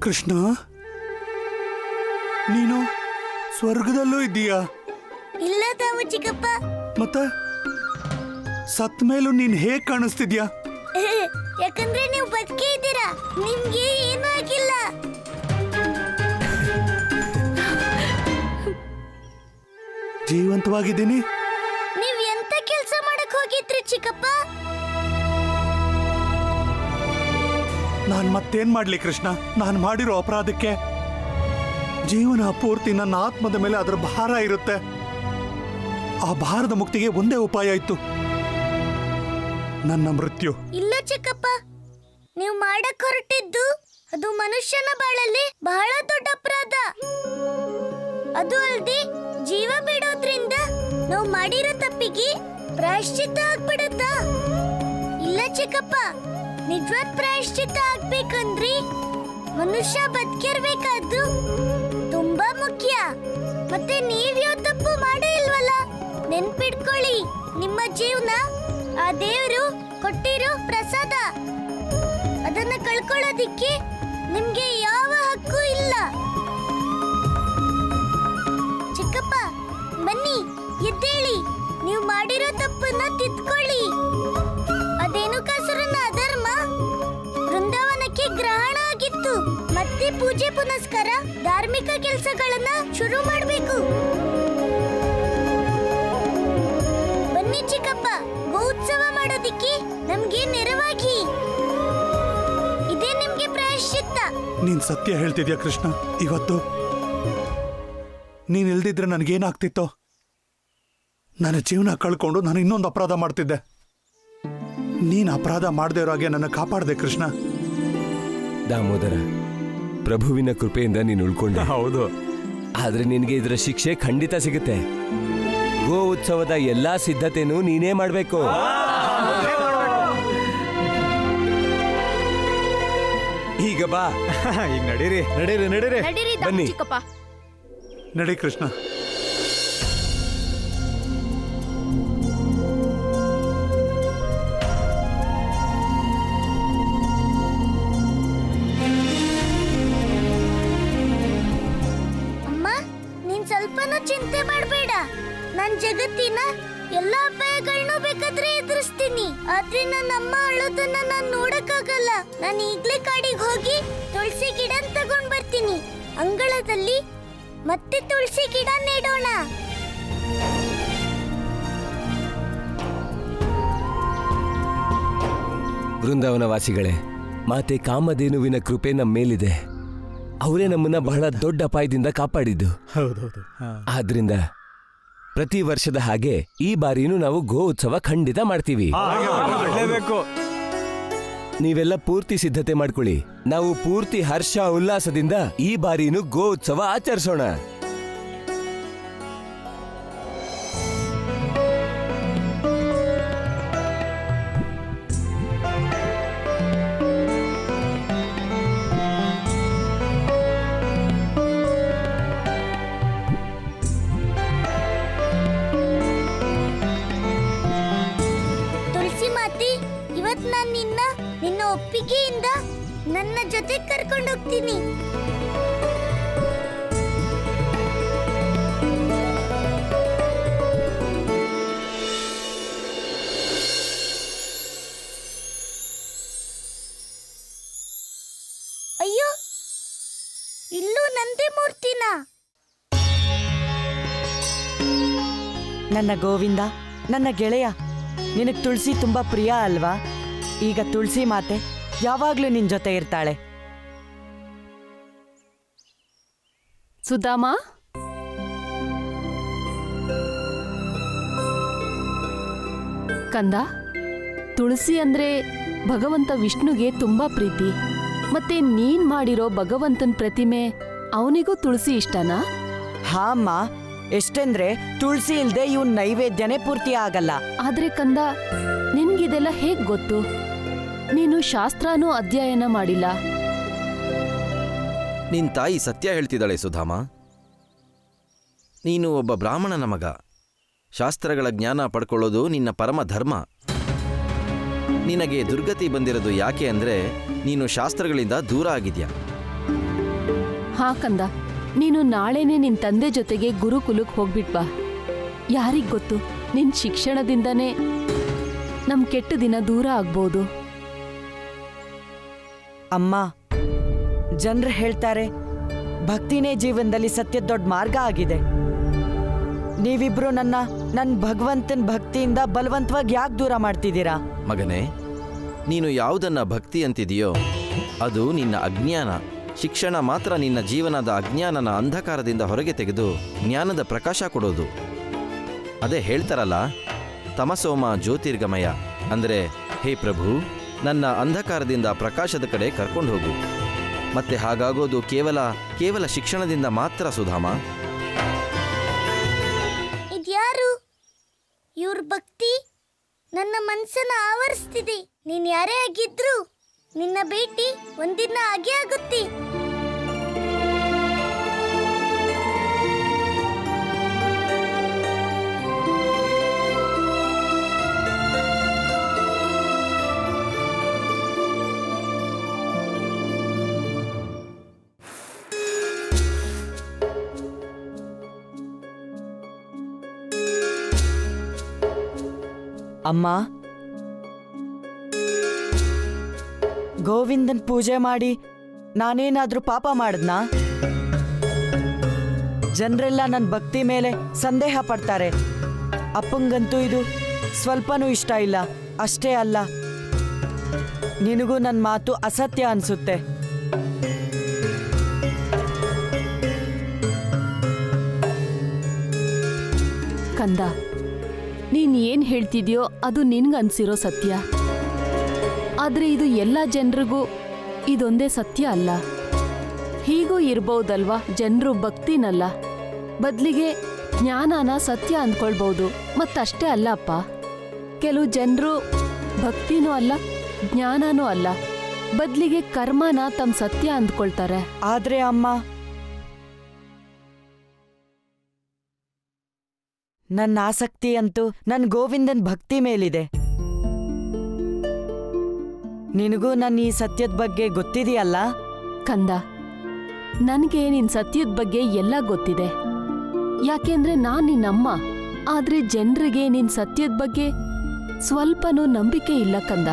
ಕೃಷ್ಣ, ನೀನು ಸ್ವರ್ಗದಲ್ಲೂ ಇದ್ದೀಯಾ? ಇಲ್ಲ ದಾಮು ಚಿಕ್ಕಪ್ಪ. ಮತ್ತೆ ಸತ್ ಮೇಲೂ ನೀನ್ ಹೇಗ್ ಕಾಣಿಸ್ತಿದ್ಯಾ? ಯಾಕಂದ್ರೆ ನೀವು ಬದುಕೇ ಇದ್ದೀರಾ, ನಿಮ್ಗೆ ಏನೂ ಆಗಿಲ್ಲ. ಜೀವಂತವಾಗಿದ್ದೀನಿ. ನೀವ್ ಎಂತ ಕೆಲ್ಸ ಮಾಡಕ್ ಹೋಗಿದ್ರಿ ಚಿಕ್ಕಪ್ಪ? ನಾನ್ ಮತ್ತೇನ್ ಮಾಡ್ಲಿ ಕೃಷ್ಣ? ನಾನ್ ಮಾಡಿರೋ ಅಪರಾಧಕ್ಕೆ ಜೀವನ ಪೂರ್ತಿ ನನ್ನ ಆತ್ಮದ ಮೇಲೆ ಅದರ ಭಾರ ಇರುತ್ತೆ. ಆ ಭಾರದ ಮುಕ್ತಿಗೆ ಒಂದೇ ಉಪಾಯ ಇತ್ತು, ನನ್ನ ಮೃತ್ಯು. ಇಲ್ಲ ಚಿಕ್ಕಪ್ಪ, ನೀವು ಮಾಡಕ್ ಹೊರಟಿದ್ದು ಅದು ಮನುಷ್ಯನ ಬಾಳಲ್ಲಿ ಬಹಳ ದೊಡ್ಡ ಅಪರಾಧ. ಅದು ಅಲ್ದೆ ಜೀವ ಬಿಡೋದ್ರಿಂದ ನಾವು ಮಾಡಿರೋ ತಪ್ಪಿಗೆ ಪ್ರಾಯಶ್ಚಿತ್ತ ಆಗ್ಬಿಡತ್ತಾ? ಇಲ್ಲ ಚಿಕ್ಕಪ್ಪ, ನಿಜವಾದ ಪ್ರಾಯಶ್ಚಿತ್ತ ಆಗ್ಬೇಕಂದ್ರಿ ಮನುಷ್ಯ ಬದುಕಿರ್ಬೇಕಾದ್ದು ತುಂಬಾ ಮುಖ್ಯ. ಮತ್ತೆ ನೀವ್ಯಾವ ತಪ್ಪು ಮಾಡೇ ಇಲ್ವಲ್ಲ. ನೆನ್ಪಿಡ್ಕೊಳ್ಳಿ, ನಿಮ್ಮ ಜೀವನ ಆ ದೇವರು ಕೊಟ್ಟಿರೋ ಪ್ರಸಾದ. ಅದನ್ನ ಕಳ್ಕೊಳ್ಳೋದಿಕ್ಕೆ ನಿಮ್ಗೆ ಯಾವ ಹಕ್ಕು ಇಲ್ಲ. ಮತ್ತೆ ಪೂಜೆ ಪುನಸ್ಕಾರ ಧಾರ್ಮಿಕ ಕೆಲಸಗಳನ್ನ ಶುರು ಮಾಡಬೇಕು. ಬನ್ನಿ ಚಿಕ್ಕಪ್ಪ, ಗೋ ಉತ್ಸವ ಮಾಡೋದಿಕ್ಕೆ ನಮ್ಗೆ ನೆರವಾಗಿ. ಇದೇ ನಿಮ್ಗೆ ಪ್ರಾಯಶ್ಚಿತ್ತ. ನೀನ್ ಸತ್ಯ ಹೇಳ್ತಿದ್ಯಾ ಕೃಷ್ಣ. ಇವತ್ತು ನೀನ್ ಇಲ್ದಿದ್ರೆ ನನಗೇನಾಗ್ತಿತ್ತೋ? ನನ್ನ ಜೀವನ ಕಳ್ಕೊಂಡು ನಾನು ಇನ್ನೊಂದು ಅಪರಾಧ ಮಾಡ್ತಿದ್ದೆ. ನೀನ್ ಅಪರಾಧ ಮಾಡದೇ ಇರೋ ಹಾಗೆ ನನ್ನ ಕಾಪಾಡ್ದೆ ಕೃಷ್ಣ. ದಾಮೋದರ, ಪ್ರಭುವಿನ ಕೃಪೆಯಿಂದ ನೀನು ಉಳ್ಕೊಂಡೆ. ಹೌದು. ಆದ್ರೆ ನಿನಗೆ ಇದರ ಶಿಕ್ಷೆ ಖಂಡಿತ ಸಿಗುತ್ತೆ. ಗೋ ಉತ್ಸವದ ಎಲ್ಲಾ ಸಿದ್ಧತೆನೂ ನೀನೇ ಮಾಡ್ಬೇಕು. ಈಗ ಬಾ. ಈಗ ನಡೀರಿ. ನಡೀರಿ ಬನ್ನಿ. ಚಿಕ್ಕಪ್ಪ. ನಡಿ ಕೃಷ್ಣ. ಅಮ್ಮ, ನೀನ್ ಸ್ವಲ್ಪನೂ ಚಿಂತೆ ಮಾಡಬೇಡ. ನಾನ್ ಜಗತ್ತಿನ ಎಲ್ಲಾ ಅಪಾಯಗಳನ್ನೂ ಬೇಕಾದ್ರೆ ಎದುರಿಸ್ತೀನಿ. ಆದ್ರೆ ನನ್ನ ಅಮ್ಮ ಅಳೋದನ್ನ ನಾನ್ ನೋಡಕ್ಕಾಗಲ್ಲ. ನಾನು ಈಗ್ಲೇ ಕಾಡಿಗೆ ಹೋಗಿ ತುಳಸಿ ಗಿಡ ತಗೊಂಡ್ ಬರ್ತೀನಿ. ಅಂಗಳದಲ್ಲಿ ಮತ್ತೆ ತುಳಸಿ ಗಿಡ ನೆಡೋಣ. ವೃಂದಾವನವಾಸಿಗಳೇ, ಮಾತೆ ಕಾಮಧೇನುವಿನ ಕೃಪೆ ನಮ್ಮ ಮೇಲಿದೆ. ಅವರೇ ನಮ್ಮನ್ನ ಬಹಳ ದೊಡ್ಡ ಅಪಾಯದಿಂದ ಕಾಪಾಡಿದ್ದು. ಹೌದೌದು. ಆದ್ರಿಂದ ಪ್ರತಿ ವರ್ಷದ ಹಾಗೆ ಈ ಬಾರಿನೂ ನಾವು ಗೋ ಉತ್ಸವ ಖಂಡಿತ ಮಾಡ್ತೀವಿ. ನೀವೆಲ್ಲ ಪೂರ್ತಿ ಸಿದ್ಧತೆ ಮಾಡ್ಕೊಳ್ಳಿ. ನಾವು ಪೂರ್ತಿ ಹರ್ಷ ಉಲ್ಲಾಸದಿಂದ ಈ ಬಾರಿನೂ ಗೋ ಉತ್ಸವ ಆಚರಿಸೋಣ. ತುಳಸಿ ಮಾತೆ, ಇವತ್ ನಾನ್ ನಿನ್ನ ಒಪ್ಪಿಗೆಯಿಂದ ನನ್ನ ಜೊತೆ ಕರ್ಕೊಂಡು ಹೋಗ್ತೀನಿ. ಅಯ್ಯೋ, ಇಲ್ಲೂ ನಂದೇ ಮೂರ್ತಿನ. ನನ್ನ ಗೋವಿಂದ, ನನ್ನ ಗೆಳೆಯ, ನಿನಗೆ ತುಳಸಿ ತುಂಬಾ ಪ್ರಿಯ ಅಲ್ವಾ? ಈಗ ತುಳಸಿ ಮಾತೆ ಯಾವಾಗ್ಲೂ ನಿನ್ ಜೊತೆ ಇರ್ತಾಳೆ. ಸುಧಾಮ, ಕಂದ, ತುಳಸಿ ಅಂದ್ರೆ ಭಗವಂತ ವಿಷ್ಣುಗೆ ತುಂಬಾ ಪ್ರೀತಿ. ಮತ್ತೆ ನೀನ್ ಮಾಡಿರೋ ಭಗವಂತನ ಪ್ರತಿಮೆ ಅವನಿಗೂ ತುಳಸಿ ಇಷ್ಟನಾ? ಹಾ ಅಮ್ಮ, ಎಷ್ಟೆಂದ್ರೆ ತುಳಸಿ ಇಲ್ದೆ ಇವನ್ ನೈವೇದ್ಯನೇ ಪೂರ್ತಿ ಆಗಲ್ಲ. ಆದ್ರೆ ಕಂದ, ನಿನ್ಗಿದೆಲ್ಲ ಹೇಗ್ ಗೊತ್ತು? ನೀನು ಶಾಸ್ತ್ರನೂ ಅಧ್ಯಯನ ಮಾಡಿಲ್ಲ. ನಿನ್ ತಾಯಿ ಸತ್ಯ ಹೇಳ್ತಿದ್ದಾಳೆ ಸುಧಾಮ. ನೀನು ಒಬ್ಬ ಬ್ರಾಹ್ಮಣನ ಮಗ. ಶಾಸ್ತ್ರಗಳ ಜ್ಞಾನ ಪಡ್ಕೊಳ್ಳೋದು ನಿನ್ನ ಪರಮ ಧರ್ಮ. ನಿನಗೆ ದುರ್ಗತಿ ಬಂದಿರೋದು ಯಾಕೆ ಅಂದ್ರೆ ನೀನು ಶಾಸ್ತ್ರಗಳಿಂದ ದೂರ ಆಗಿದ್ಯಾ. ಹಾ ಕಂದ, ನೀನು ನಾಳೆನೆ ನಿನ್ ತಂದೆ ಜೊತೆಗೆ ಗುರುಕುಲಕ್ಕೆ ಹೋಗ್ಬಿಟ್ ಬಾ. ಯಾರಿಗ್ ಗೊತ್ತು, ನಿನ್ ಶಿಕ್ಷಣದಿಂದನೇ ನಮ್ ಕೆಟ್ಟ ದಿನ ದೂರ ಆಗ್ಬೋದು. ಅಮ್ಮ, ಜನರು ಹೇಳ್ತಾರೆ ಭಕ್ತಿನೇ ಜೀವನದಲ್ಲಿ ಸತ್ಯ ದೊಡ್ಡ ಮಾರ್ಗ ಆಗಿದೆ. ನೀವಿಬ್ರು ನನ್ನ ಭಗವಂತನ ಭಕ್ತಿಯಿಂದ ಬಲವಂತವಾಗಿ ಯಾಕೆ ದೂರ ಮಾಡ್ತಿದ್ದೀರಾ? ಮಗನೇ, ನೀನು ಯಾವುದನ್ನ ಭಕ್ತಿ ಅಂತಿದೆಯೋ ಅದು ನಿನ್ನ ಅಜ್ಞಾನ. ಶಿಕ್ಷಣ ಮಾತ್ರ ನಿನ್ನ ಜೀವನದ ಅಜ್ಞಾನನ ಅಂಧಕಾರದಿಂದ ಹೊರಗೆ ತೆಗೆದು ಜ್ಞಾನದ ಪ್ರಕಾಶ ಕೊಡೋದು. ಅದೇ ಹೇಳ್ತಾರಲ್ಲ, ತಮಸೋಮ ಜ್ಯೋತಿರ್ಗಮಯ. ಅಂದರೆ, ಹೇ ಪ್ರಭು, ನನ್ನ ಅಂಧಕಾರದಿಂದ ಪ್ರಕಾಶದ ಕಡೆ ಕರ್ಕೊಂಡು ಹೋಗು. ಮತ್ತೆ ಹಾಗಾಗೋದು ಕೇವಲ ಶಿಕ್ಷಣದಿಂದ ಮಾತ್ರ ಸುಧಾಮ. ಇದ್ಯಾರು? ಇವ್ರ ಭಕ್ತಿ ನನ್ನ ಮನಸ್ಸನ್ನ ಆವರಿಸ್ತಿದೆ. ನೀನ್ ಯಾರೇ ಆಗಿದ್ರು ನಿನ್ನ ಭೇಟಿ ಒಂದಿನ ಆಗೇ ಆಗುತ್ತೆ. ಅಮ್ಮ, ಗೋವಿಂದನ್ ಪೂಜೆ ಮಾಡಿ ನಾನೇನಾದ್ರೂ ಪಾಪ ಮಾಡಿದ್ನಾ? ಜನರೆಲ್ಲ ನನ್ನ ಭಕ್ತಿ ಮೇಲೆ ಸಂದೇಹ ಪಡ್ತಾರೆ. ಅಪ್ಪಂಗಂತೂ ಇದು ಸ್ವಲ್ಪನೂ ಇಷ್ಟ ಇಲ್ಲ. ಅಷ್ಟೇ ಅಲ್ಲ, ನಿನಗೂ ನನ್ನ ಮಾತು ಅಸತ್ಯ ಅನ್ಸುತ್ತೆ. ಕಂದ, ನೀನ್ ಏನ್ ಹೇಳ್ತಿದ್ಯೋ ಅದು ನಿನ್ಗನ್ಸಿರೋ ಸತ್ಯ. ಆದ್ರೆ ಇದು ಎಲ್ಲ ಜನರಿಗೂ ಇದೊಂದೇ ಸತ್ಯ ಅಲ್ಲ. ಹೀಗೂ ಇರ್ಬೋದಲ್ವಾ, ಜನರು ಭಕ್ತಿನಲ್ಲ, ಬದ್ಲಿಗೆ ಜ್ಞಾನನ ಸತ್ಯ ಅಂದ್ಕೊಳ್ಬಹುದು. ಮತ್ತಷ್ಟೇ ಅಲ್ಲ ಅಪ್ಪ, ಕೆಲವು ಜನರು ಭಕ್ತಿನೂ ಅಲ್ಲ ಜ್ಞಾನನೂ ಅಲ್ಲ, ಬದ್ಲಿಗೆ ಕರ್ಮನ ತಮ್ಮ ಸತ್ಯ ಅಂದ್ಕೊಳ್ತಾರೆ. ಆದ್ರೆ ಅಮ್ಮ, ನನ್ನ ಆಸಕ್ತಿ ಅಂತೂ ನನ್ನ ಗೋವಿಂದನ್ ಭಕ್ತಿ ಮೇಲಿದೆ. ನಿನಗೂ ನನ್ನ ಈ ಸತ್ಯದ ಬಗ್ಗೆ ಗೊತ್ತಿದೆಯಲ್ಲ? ಕಂದ, ನನಗೆ ನಿನ್ ಸತ್ಯದ ಬಗ್ಗೆ ಎಲ್ಲ ಗೊತ್ತಿದೆ. ಯಾಕೆಂದ್ರೆ ನಾನ್ ನಿನ್ನಮ್ಮ. ಆದ್ರೆ ಜನರಿಗೆ ನಿನ್ ಸತ್ಯದ ಬಗ್ಗೆ ಸ್ವಲ್ಪನೂ ನಂಬಿಕೆ ಇಲ್ಲ ಕಂದ.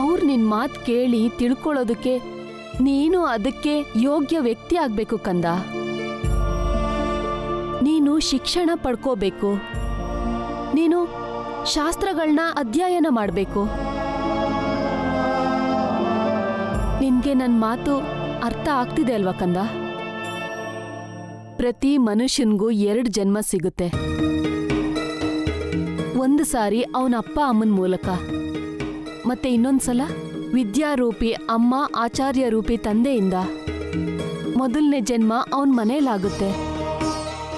ಅವ್ರು ನಿನ್ ಮಾತ್ ಕೇಳಿ ತಿಳ್ಕೊಳ್ಳೋದಕ್ಕೆ ನೀನು ಅದಕ್ಕೆ ಯೋಗ್ಯ ವ್ಯಕ್ತಿ ಆಗ್ಬೇಕು ಕಂದ. ನೀನು ಶಿಕ್ಷಣ ಪಡ್ಕೋಬೇಕು, ನೀನು ಶಾಸ್ತ್ರಗಳನ್ನ ಅಧ್ಯಯನ ಮಾಡಬೇಕು. ನಿನ್ಗೆ ನನ್ನ ಮಾತು ಅರ್ಥ ಆಗ್ತಿದೆ ಅಲ್ವಾ ಕಂದ? ಪ್ರತಿ ಮನುಷ್ಯನ್ಗೂ 2 ಜನ್ಮ ಸಿಗುತ್ತೆ. ಒಂದು ಸಾರಿ ಅವನ ಅಪ್ಪ ಅಮ್ಮನ ಮೂಲಕ, ಮತ್ತೆ ಇನ್ನೊಂದ್ಸಲ ವಿದ್ಯಾರೂಪಿ ಅಮ್ಮ ಆಚಾರ್ಯ ರೂಪಿ ತಂದೆಯಿಂದ. ಮೊದಲನೇ ಜನ್ಮ ಅವನ ಮನೇಲಾಗುತ್ತೆ,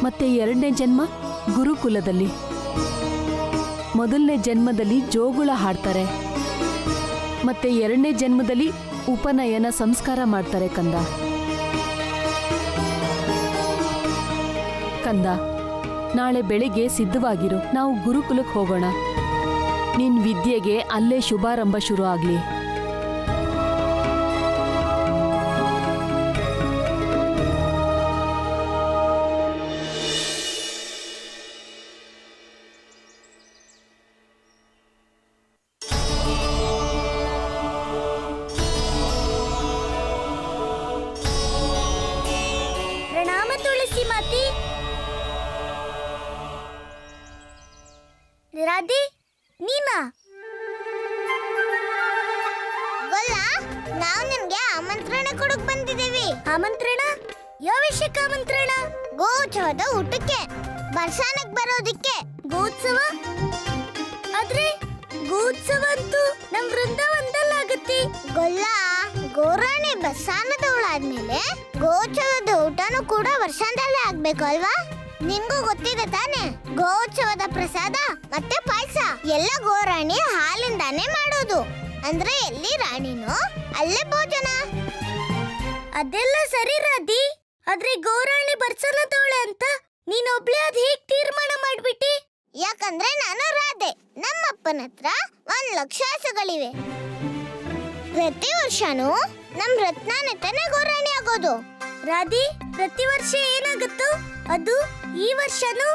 ಮತ್ತೆ 2ನೇ ಜನ್ಮ ಗುರುಕುಲದಲ್ಲಿ. ಮೊದಲನೇ ಜನ್ಮದಲ್ಲಿ ಜೋಗುಳ ಹಾಡ್ತಾರೆ, ಮತ್ತೆ 2ನೇ ಜನ್ಮದಲ್ಲಿ ಉಪನಯನ ಸಂಸ್ಕಾರ ಮಾಡ್ತಾರೆ ಕಂದ. ಕಂದ, ನಾಳೆ ಬೆಳಿಗ್ಗೆ ಸಿದ್ಧವಾಗಿರು, ನಾವು ಗುರುಕುಲಕ್ಕೆ ಹೋಗೋಣ. ನಿನ್ ವಿದ್ಯೆಗೆ ಅಲ್ಲೇ ಶುಭಾರಂಭ ಶುರು ಆಗ್ಲಿ. ಪ್ರಣಾಮ ತುಳಸಿ ಮಾತಿ. ರಾಧಿ, ನೀನಾ? ಗೊಲ್ಲ, ನಾವು ನಿಮ್ಗೆ ಆಮಂತ್ರಣ ಕೊಡಕ್ ಬಂದಿದ್ದೀವಿ. ಆಮಂತ್ರಣ? ಯಾವ ವಿಷಯಕ್ಕೆ ಆಮಂತ್ರಣ? ಗೋತ್ಸವದ ಊಟಕ್ಕೆ, ಬರ್ಸಾನಕ್ ಬರೋದಿಕ್ಕೆ. ಗೋತ್ಸವ? ಆದ್ರೆ ಗೋತ್ಸವ ಅಂತೂ ನಮ್ ವೃಂದಾವನದಲ್ಲಾಗತ್ತೆ. ಗೊಲ್ಲ, ಗೋರಾಣಿ ಬರ್ಸಾನದವಳಾದ್ಮೇಲೆ ಗೋತ್ಸವದ ಊಟನೂ ಕೂಡ ವರ್ಷಾಂತಲ್ಲೇ ಆಗ್ಬೇಕು ಅಲ್ವಾ? ನಿಮ್ಗೂ ಗೊತ್ತಿದೆ ತಾನೆ? ಗೋತ್ಸವದ ಪ್ರಸಾದ ಮತ್ತೆ ಪಾಯಸ ಎಲ್ಲ ಗೋರಾಣಿ ಹಾಲಿಂದಾನೇ ಮಾಡೋದು. ಅಂದ್ರೆ ಎಲ್ಲಿ ರಾಣಿನೋ ಅಲ್ಲೇ ಭೋಜನ. ಅದೆಲ್ಲ ಸರಿ ರಾಧಿ, ಆದ್ರೆ ಗೋರಾಣಿ ಬರ್ಸನದವಳೆ ಅಂತ ನೀನೊಬ್ಳೆ ಅದ್ ಹೇಗ್ ತೀರ್ಮಾನ ಮಾಡ್ಬಿಟ್ಟಿ? ಯಾಕಂದ್ರೆ ನಾನು ರಾಧೆ. ನಮ್ಮಪ್ಪನ ಹತ್ರ 1 ಲಕ್ಷ ಹಸುಗಳಿವೆ. ಪ್ರತಿ ವರ್ಷನೂ ನಮ್ ರತ್ನಾನೇ ತಾನೇ ಗೋರಾಣಿ ಆಗೋದು. ರಾಧಿ, ಪ್ರತಿ ವರ್ಷ ಏನಾಗುತ್ತೋ ಅದು ಈ ವರ್ಷನೂ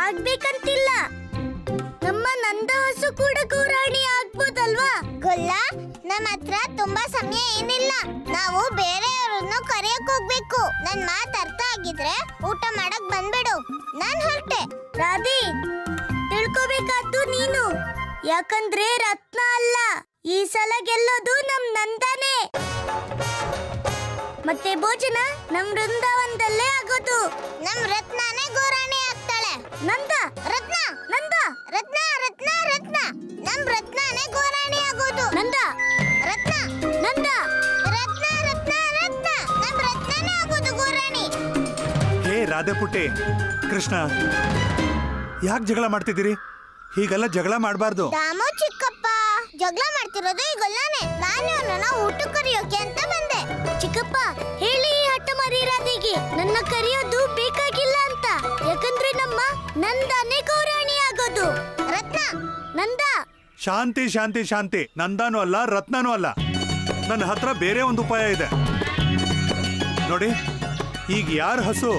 ಆಗ್ಬೇಕಂತಿಲ್ಲ. ನಮ್ಮ ನಂದ ಹಸು ಕೂಡ ಗೋರಾಣಿ ಆಗ್ಬೋದಲ್ವಾ? ಗೊಲ್ಲ, ನಮ್ಮ ಹತ್ರ ತುಂಬಾ ಸಮಯ ಏನಿಲ್ಲ. ನಾವು ಬೇರೆಯವರನ್ನು ಕರೆಯಕ್ ಹೋಗ್ಬೇಕು. ನನ್ ಮಾತು ಅರ್ಥ ಆಗಿದ್ರೆ ಊಟ ಮಾಡಕ್ ಬಂದ್ಬಿಡು. ನಾನ್ ಹೊರಟೆ. ರಾಧಿ, ತಿಳ್ಕೋಬೇಕಾದ್ದು ನೀನು. ಯಾಕಂದ್ರೆ ರತ್ನ ಅಲ್ಲ, ಈ ಸಲ ಗೆಲ್ಲೋದು ನಮ್ ನಂದನೇ. ಮತ್ತೆ ಭೋಜನ ನಮ್ ವೃಂದಾವನದಲ್ಲೇ ಆಗೋದು. ನಮ್ ರತ್ನಾನೇ ಗೋರಾಣಿ ಆಗ್ತಾಳೆ. ನಂದ, ರತ್ನ, ನಂದ, ರತ್ನ, ರತ್ನ, ರತ್ನ. ನಮ್ ರತ್ನಾನೇ ಗೋರಾಣಿ ಆಗೋದು. ನಂದ, ರತ್ನ, ನಂದ, ರತ್ನ, ರತ್ನ, ರತ್ನ. ನಮ್ ರತ್ನಾನೇ ಆಗೋದು ಗೋರಾಣಿ. ಹೇ ರಾಧೆ ಪುಟ್ಟಿ, ಕೃಷ್ಣ, ಯಾಕೆ ಜಗಳ ಮಾಡ್ತಿದ್ದೀರಿ? ಹೀಗೆಲ್ಲ ಜಗಳ ಮಾಡಬಾರ್ದು. ದಾಮು ಚಿಕ್ಕಪ್ಪ, ಜಗಳ ಮಾಡ್ತಿರೋದು ಈಗೊಲ್ಲಾನೆ. ನಾನು ಇವನನ್ನ ಊಟ ಕರೆಯೋಕೆ ಅಂತ ಬಂದೆ. ಚಿಕ್ಕಪ್ಪ, ಹೇಳಿ ಈ ಹಠ ಮಾರಿ ರಾಧೆಗೆ ನನ್ನ ಕರೆಯೋದು ಬೇಕಾಗಿಲ್ಲ ಅಂತ. ಯಾಕಂದ್ರೆ ನಮ್ಮ ನಂದಾನೇ ಗೌರಾಣಿ ಆಗೋದು. ರತ್ನ, ನಂದ. ಶಾಂತಿ ಶಾಂತಿ ಶಾಂತಿ. ನಂದಾನೂ ಅಲ್ಲ ರತ್ನನೂ ಅಲ್ಲ. ನನ್ನ ಹತ್ರ ಬೇರೆ ಒಂದು ಉಪಾಯ ಇದೆ ನೋಡಿ. ಈಗ ಯಾರ ಹಸು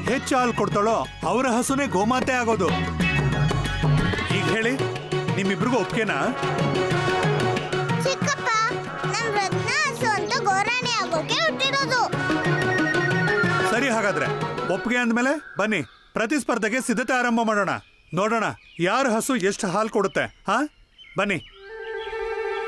ಹೆಚ್ಚು ಹಾಲು ಕೊಡ್ತಾಳೋ ಅವರ ಹಸುನೇ ಗೋಮಾತೆ ಆಗೋದು. ಈಗ ಹೇಳಿ, ನಿಮ್ಮಿಬ್ರಿಗೂ ಒಪ್ಕೆನಾ? ಚಿಕ್ಕಪ್ಪ, ನಮ್ ರತ್ನ ಹಸು ಅಂತ ಗೋರಾಣಿ ಸಾಕೋಕೆ ಹುಟ್ಟಿರೋದು. ಸರಿ, ಹಾಗಾದ್ರೆ ಒಪ್ಪಿಗೆ ಅಂದ್ಮೇಲೆ ಬನ್ನಿ ಪ್ರತಿಸ್ಪರ್ಧೆಗೆ ಸಿದ್ಧತೆ ಆರಂಭ ಮಾಡೋಣ. ನೋಡೋಣ ಯಾರ ಹಸು ಎಷ್ಟು ಹಾಲು ಕೊಡುತ್ತೆ. ಹಾ, ಬನ್ನಿ.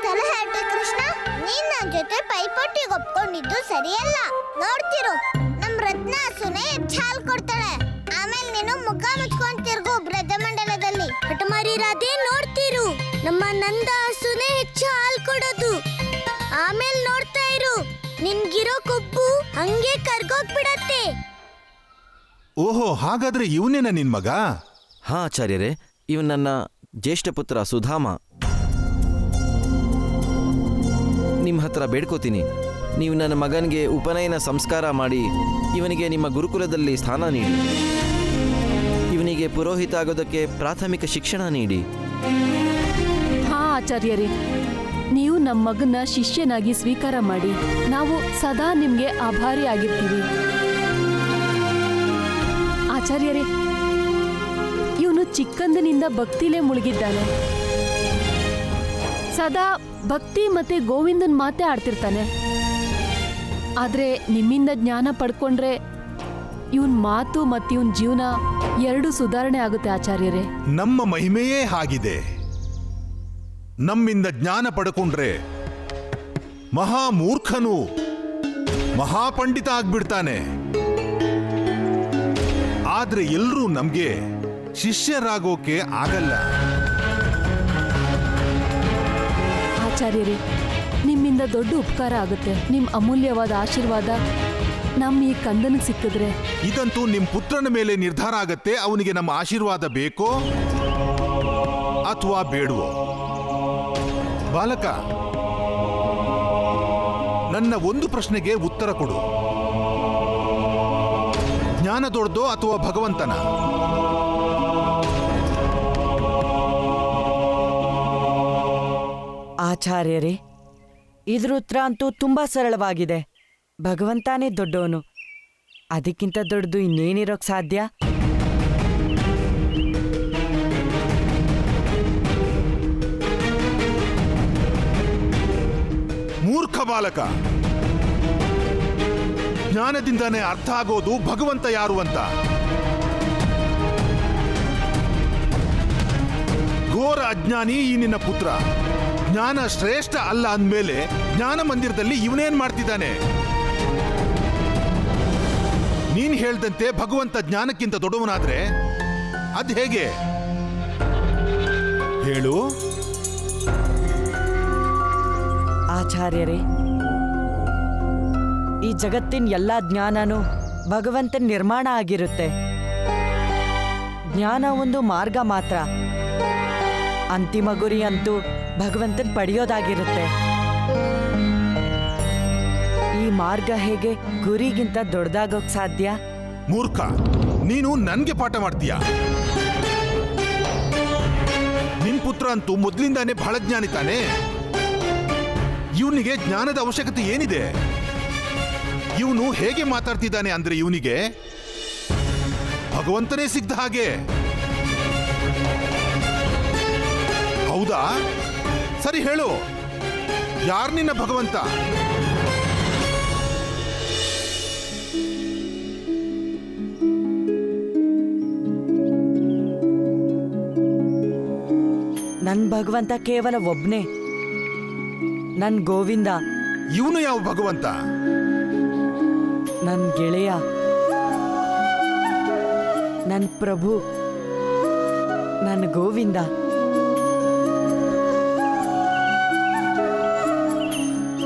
ತಲಹರಟೆ ಕೃಷ್ಣ, ನೀನ್ ನನ್ನ ಜೊತೆ ಪೈಪೋಟಿಗೆ ಒಪ್ಕೊಂಡಿದ್ದು ಸರಿಯಲ್ಲ. ನೋಡ್ತಿರು, ನಮ್ ರತ್ನ ಹಸುನೇ ಹೆಚ್ಚು ಹಾಲು ಕೊಡ್ತಾಳೆ. ಆಮೇಲೆ ನೀನು ಮುಖ ಮುಚ್ಕೊಂಡ್ ತಿರ್ಗು ಬ್ರಜಮಂಡಲದಲ್ಲಿ. ಹಠಮಾರಿ ರಾಧೆ, ನೋಡ್ತಿರು, ನಮ್ಮ ನಂದ ಹಸುನೇ ಹೆಚ್ಚು ಹಾಲು ಕೊಡೋದು. ಆಮೇಲೆ ನೋಡ್ತಾ ಇರು, ನಿನ್ಗಿರೋ ಕೊಬ್ಬು ಹಂಗೆ ಕರ್ಗೋಗ್ಬಿಡತ್ತೆ. ಓಹೋ, ಹಾಗಾದ್ರೆ ಇವನೇನ ನಿನ್ ಮಗ? ಹಾ ಆಚಾರ್ಯರೇ, ಇವನ್ ನನ್ನ ಜ್ಯೇಷ್ಠ ಪುತ್ರ ಸುಧಾಮ. ನಿಮ್ಮ ಹತ್ರ ಬೇಡ್ಕೋತೀನಿ, ನೀವು ನನ್ನ ಮಗನಿಗೆ ಉಪನಯನ ಸಂಸ್ಕಾರ ಮಾಡಿ ಇವನಿಗೆ ನಿಮ್ಮ ಗುರುಕುಲದಲ್ಲಿ ಸ್ಥಾನ ನೀಡಿ. ಇವನಿಗೆ ಪುರೋಹಿತ ಆಗೋದಕ್ಕೆ ಪ್ರಾಥಮಿಕ ಶಿಕ್ಷಣ ನೀಡಿ. ಹಾ ಆಚಾರ್ಯರೇ, ನೀವು ನಮ್ಮ ಮಗನ ಶಿಷ್ಯನಾಗಿ ಸ್ವೀಕಾರ ಮಾಡಿ. ನಾವು ಸದಾ ನಿಮ್ಗೆ ಆಭಾರಿ ಆಗಿರ್ತೀವಿ. ಆಚಾರ್ಯರೇ, ಇವನು ಚಿಕ್ಕಂದಿನಿಂದ ಭಕ್ತಿಲೇ ಮುಳುಗಿದ್ದಾನೆ. ಸದಾ ಭಕ್ತಿ ಮತ್ತೆ ಗೋವಿಂದನ್ ಮಾತೇ ಆಡ್ತಿರ್ತಾನೆ. ಆದ್ರೆ ನಿಮ್ಮಿಂದ ಜ್ಞಾನ ಪಡ್ಕೊಂಡ್ರೆ ಇವನ್ ಮಾತು ಮತ್ತೆ ಇವನ್ ಜೀವನ ಎರಡು ಸುಧಾರಣೆ ಆಗುತ್ತೆ ಆಚಾರ್ಯರೇ. ನಮ್ಮ ಮಹಿಮೆಯೇ ಹಾಗಿದೆ. ನಮ್ಮಿಂದ ಜ್ಞಾನ ಪಡ್ಕೊಂಡ್ರೆ ಮಹಾಮೂರ್ಖನು ಮಹಾಪಂಡಿತ ಆಗ್ಬಿಡ್ತಾನೆ. ಆದ್ರೆ ಎಲ್ರೂ ನಮ್ಗೆ ಶಿಷ್ಯರಾಗೋಕೆ ಆಗಲ್ಲ. ಆಚಾರ್ಯರೇ, ನಿಮ್ಮಿಂದ ದೊಡ್ಡ ಉಪಕಾರ ಆಗುತ್ತೆ. ನಿಮ್ ಅಮೂಲ್ಯವಾದ ಆಶೀರ್ವಾದ ನಮ್ ಈ ಕಂದನಿಗೆ ಸಿಕ್ಕಿದ್ರೆ. ಇದಂತೂ ನಿಮ್ ಪುತ್ರನ ಮೇಲೆ ನಿರ್ಧಾರ ಆಗತ್ತೆ. ಅವನಿಗೆ ನಮ್ಮ ಆಶೀರ್ವಾದ ಬೇಕೋ ಅಥವಾ ಬೇಡವೋ. ಬಾಲಕ, ನನ್ನ ಒಂದು ಪ್ರಶ್ನೆಗೆ ಉತ್ತರ ಕೊಡು. ಜ್ಞಾನ ದೊಡ್ಡದೋ ಅಥವಾ ಭಗವಂತನ? ಆಚಾರ್ಯರೇ, ಇದ್ರ ಉತ್ತರ ಅಂತೂ ತುಂಬಾ ಸರಳವಾಗಿದೆ. ಭಗವಂತನೇ ದೊಡ್ಡವನು. ಅದಕ್ಕಿಂತ ದೊಡ್ಡದು ಇನ್ನೇನಿರೋಕ್ ಸಾಧ್ಯ? ಮೂರ್ಖ ಬಾಲಕ, ಜ್ಞಾನದಿಂದನೇ ಅರ್ಥ ಆಗೋದು ಭಗವಂತ ಯಾರು ಅಂತ. ಘೋರ ಅಜ್ಞಾನಿ ಈ ನಿನ್ನ ಪುತ್ರ. ಜ್ಞಾನ ಶ್ರೇಷ್ಠ ಅಲ್ಲ ಅಂದ್ಮೇಲೆ ಜ್ಞಾನ ಮಂದಿರದಲ್ಲಿ ಇವನೇನ್ ಮಾಡ್ತಿದ್ದಾನೆ? ನೀನ್ ಹೇಳ್ದಂತೆ ಭಗವಂತ ಜ್ಞಾನಕ್ಕಿಂತ ದೊಡ್ಡವನಾದ್ರೆ ಅದ್ ಹೇಗೆ ಹೇಳು? ಆಚಾರ್ಯರೇ, ಈ ಜಗತ್ತಿನ ಎಲ್ಲ ಜ್ಞಾನನೂ ಭಗವಂತನ ನಿರ್ಮಾಣ ಆಗಿರುತ್ತೆ. ಜ್ಞಾನ ಒಂದು ಮಾರ್ಗ ಮಾತ್ರ. ಅಂತಿಮ ಗುರಿ ಅಂತೂ ಭಗವಂತನ್ ಪಡೆಯೋದಾಗಿರುತ್ತೆ. ಈ ಮಾರ್ಗ ಹೇಗೆ ಗುರಿಗಿಂತ ದೊಡ್ಡದಾಗೋಕ್ ಸಾಧ್ಯ? ಮೂರ್ಖ, ನೀನು ನನ್ಗೆ ಪಾಠ ಮಾಡ್ತೀಯ? ನಿನ್ ಪುತ್ರ ಅಂತೂ ಮೊದ್ಲಿಂದಾನೇ ಬಹಳ ಜ್ಞಾನಿ ತಾನೆ. ಇವನಿಗೆ ಜ್ಞಾನದ ಅವಶ್ಯಕತೆ ಏನಿದೆ? ಇವನು ಹೇಗೆ ಮಾತಾಡ್ತಿದ್ದಾನೆ ಅಂದ್ರೆ ಇವನಿಗೆ ಭಗವಂತನೇ ಸಿಗ್ದ ಹಾಗೆ. ಹೌದಾ? ಸರಿ ಹೇಳು, ಯಾರ್ ನಿನ್ನ ಭಗವಂತ? ನನ್ ಭಗವಂತ ಕೇವಲ ಒಬ್ನೇ, ನನ್ ಗೋವಿಂದ. ಇವನು ಯಾವ ಭಗವಂತ? ನನ್ ಗೆಳೆಯ, ನನ್ ಪ್ರಭು, ನನ್ ಗೋವಿಂದ.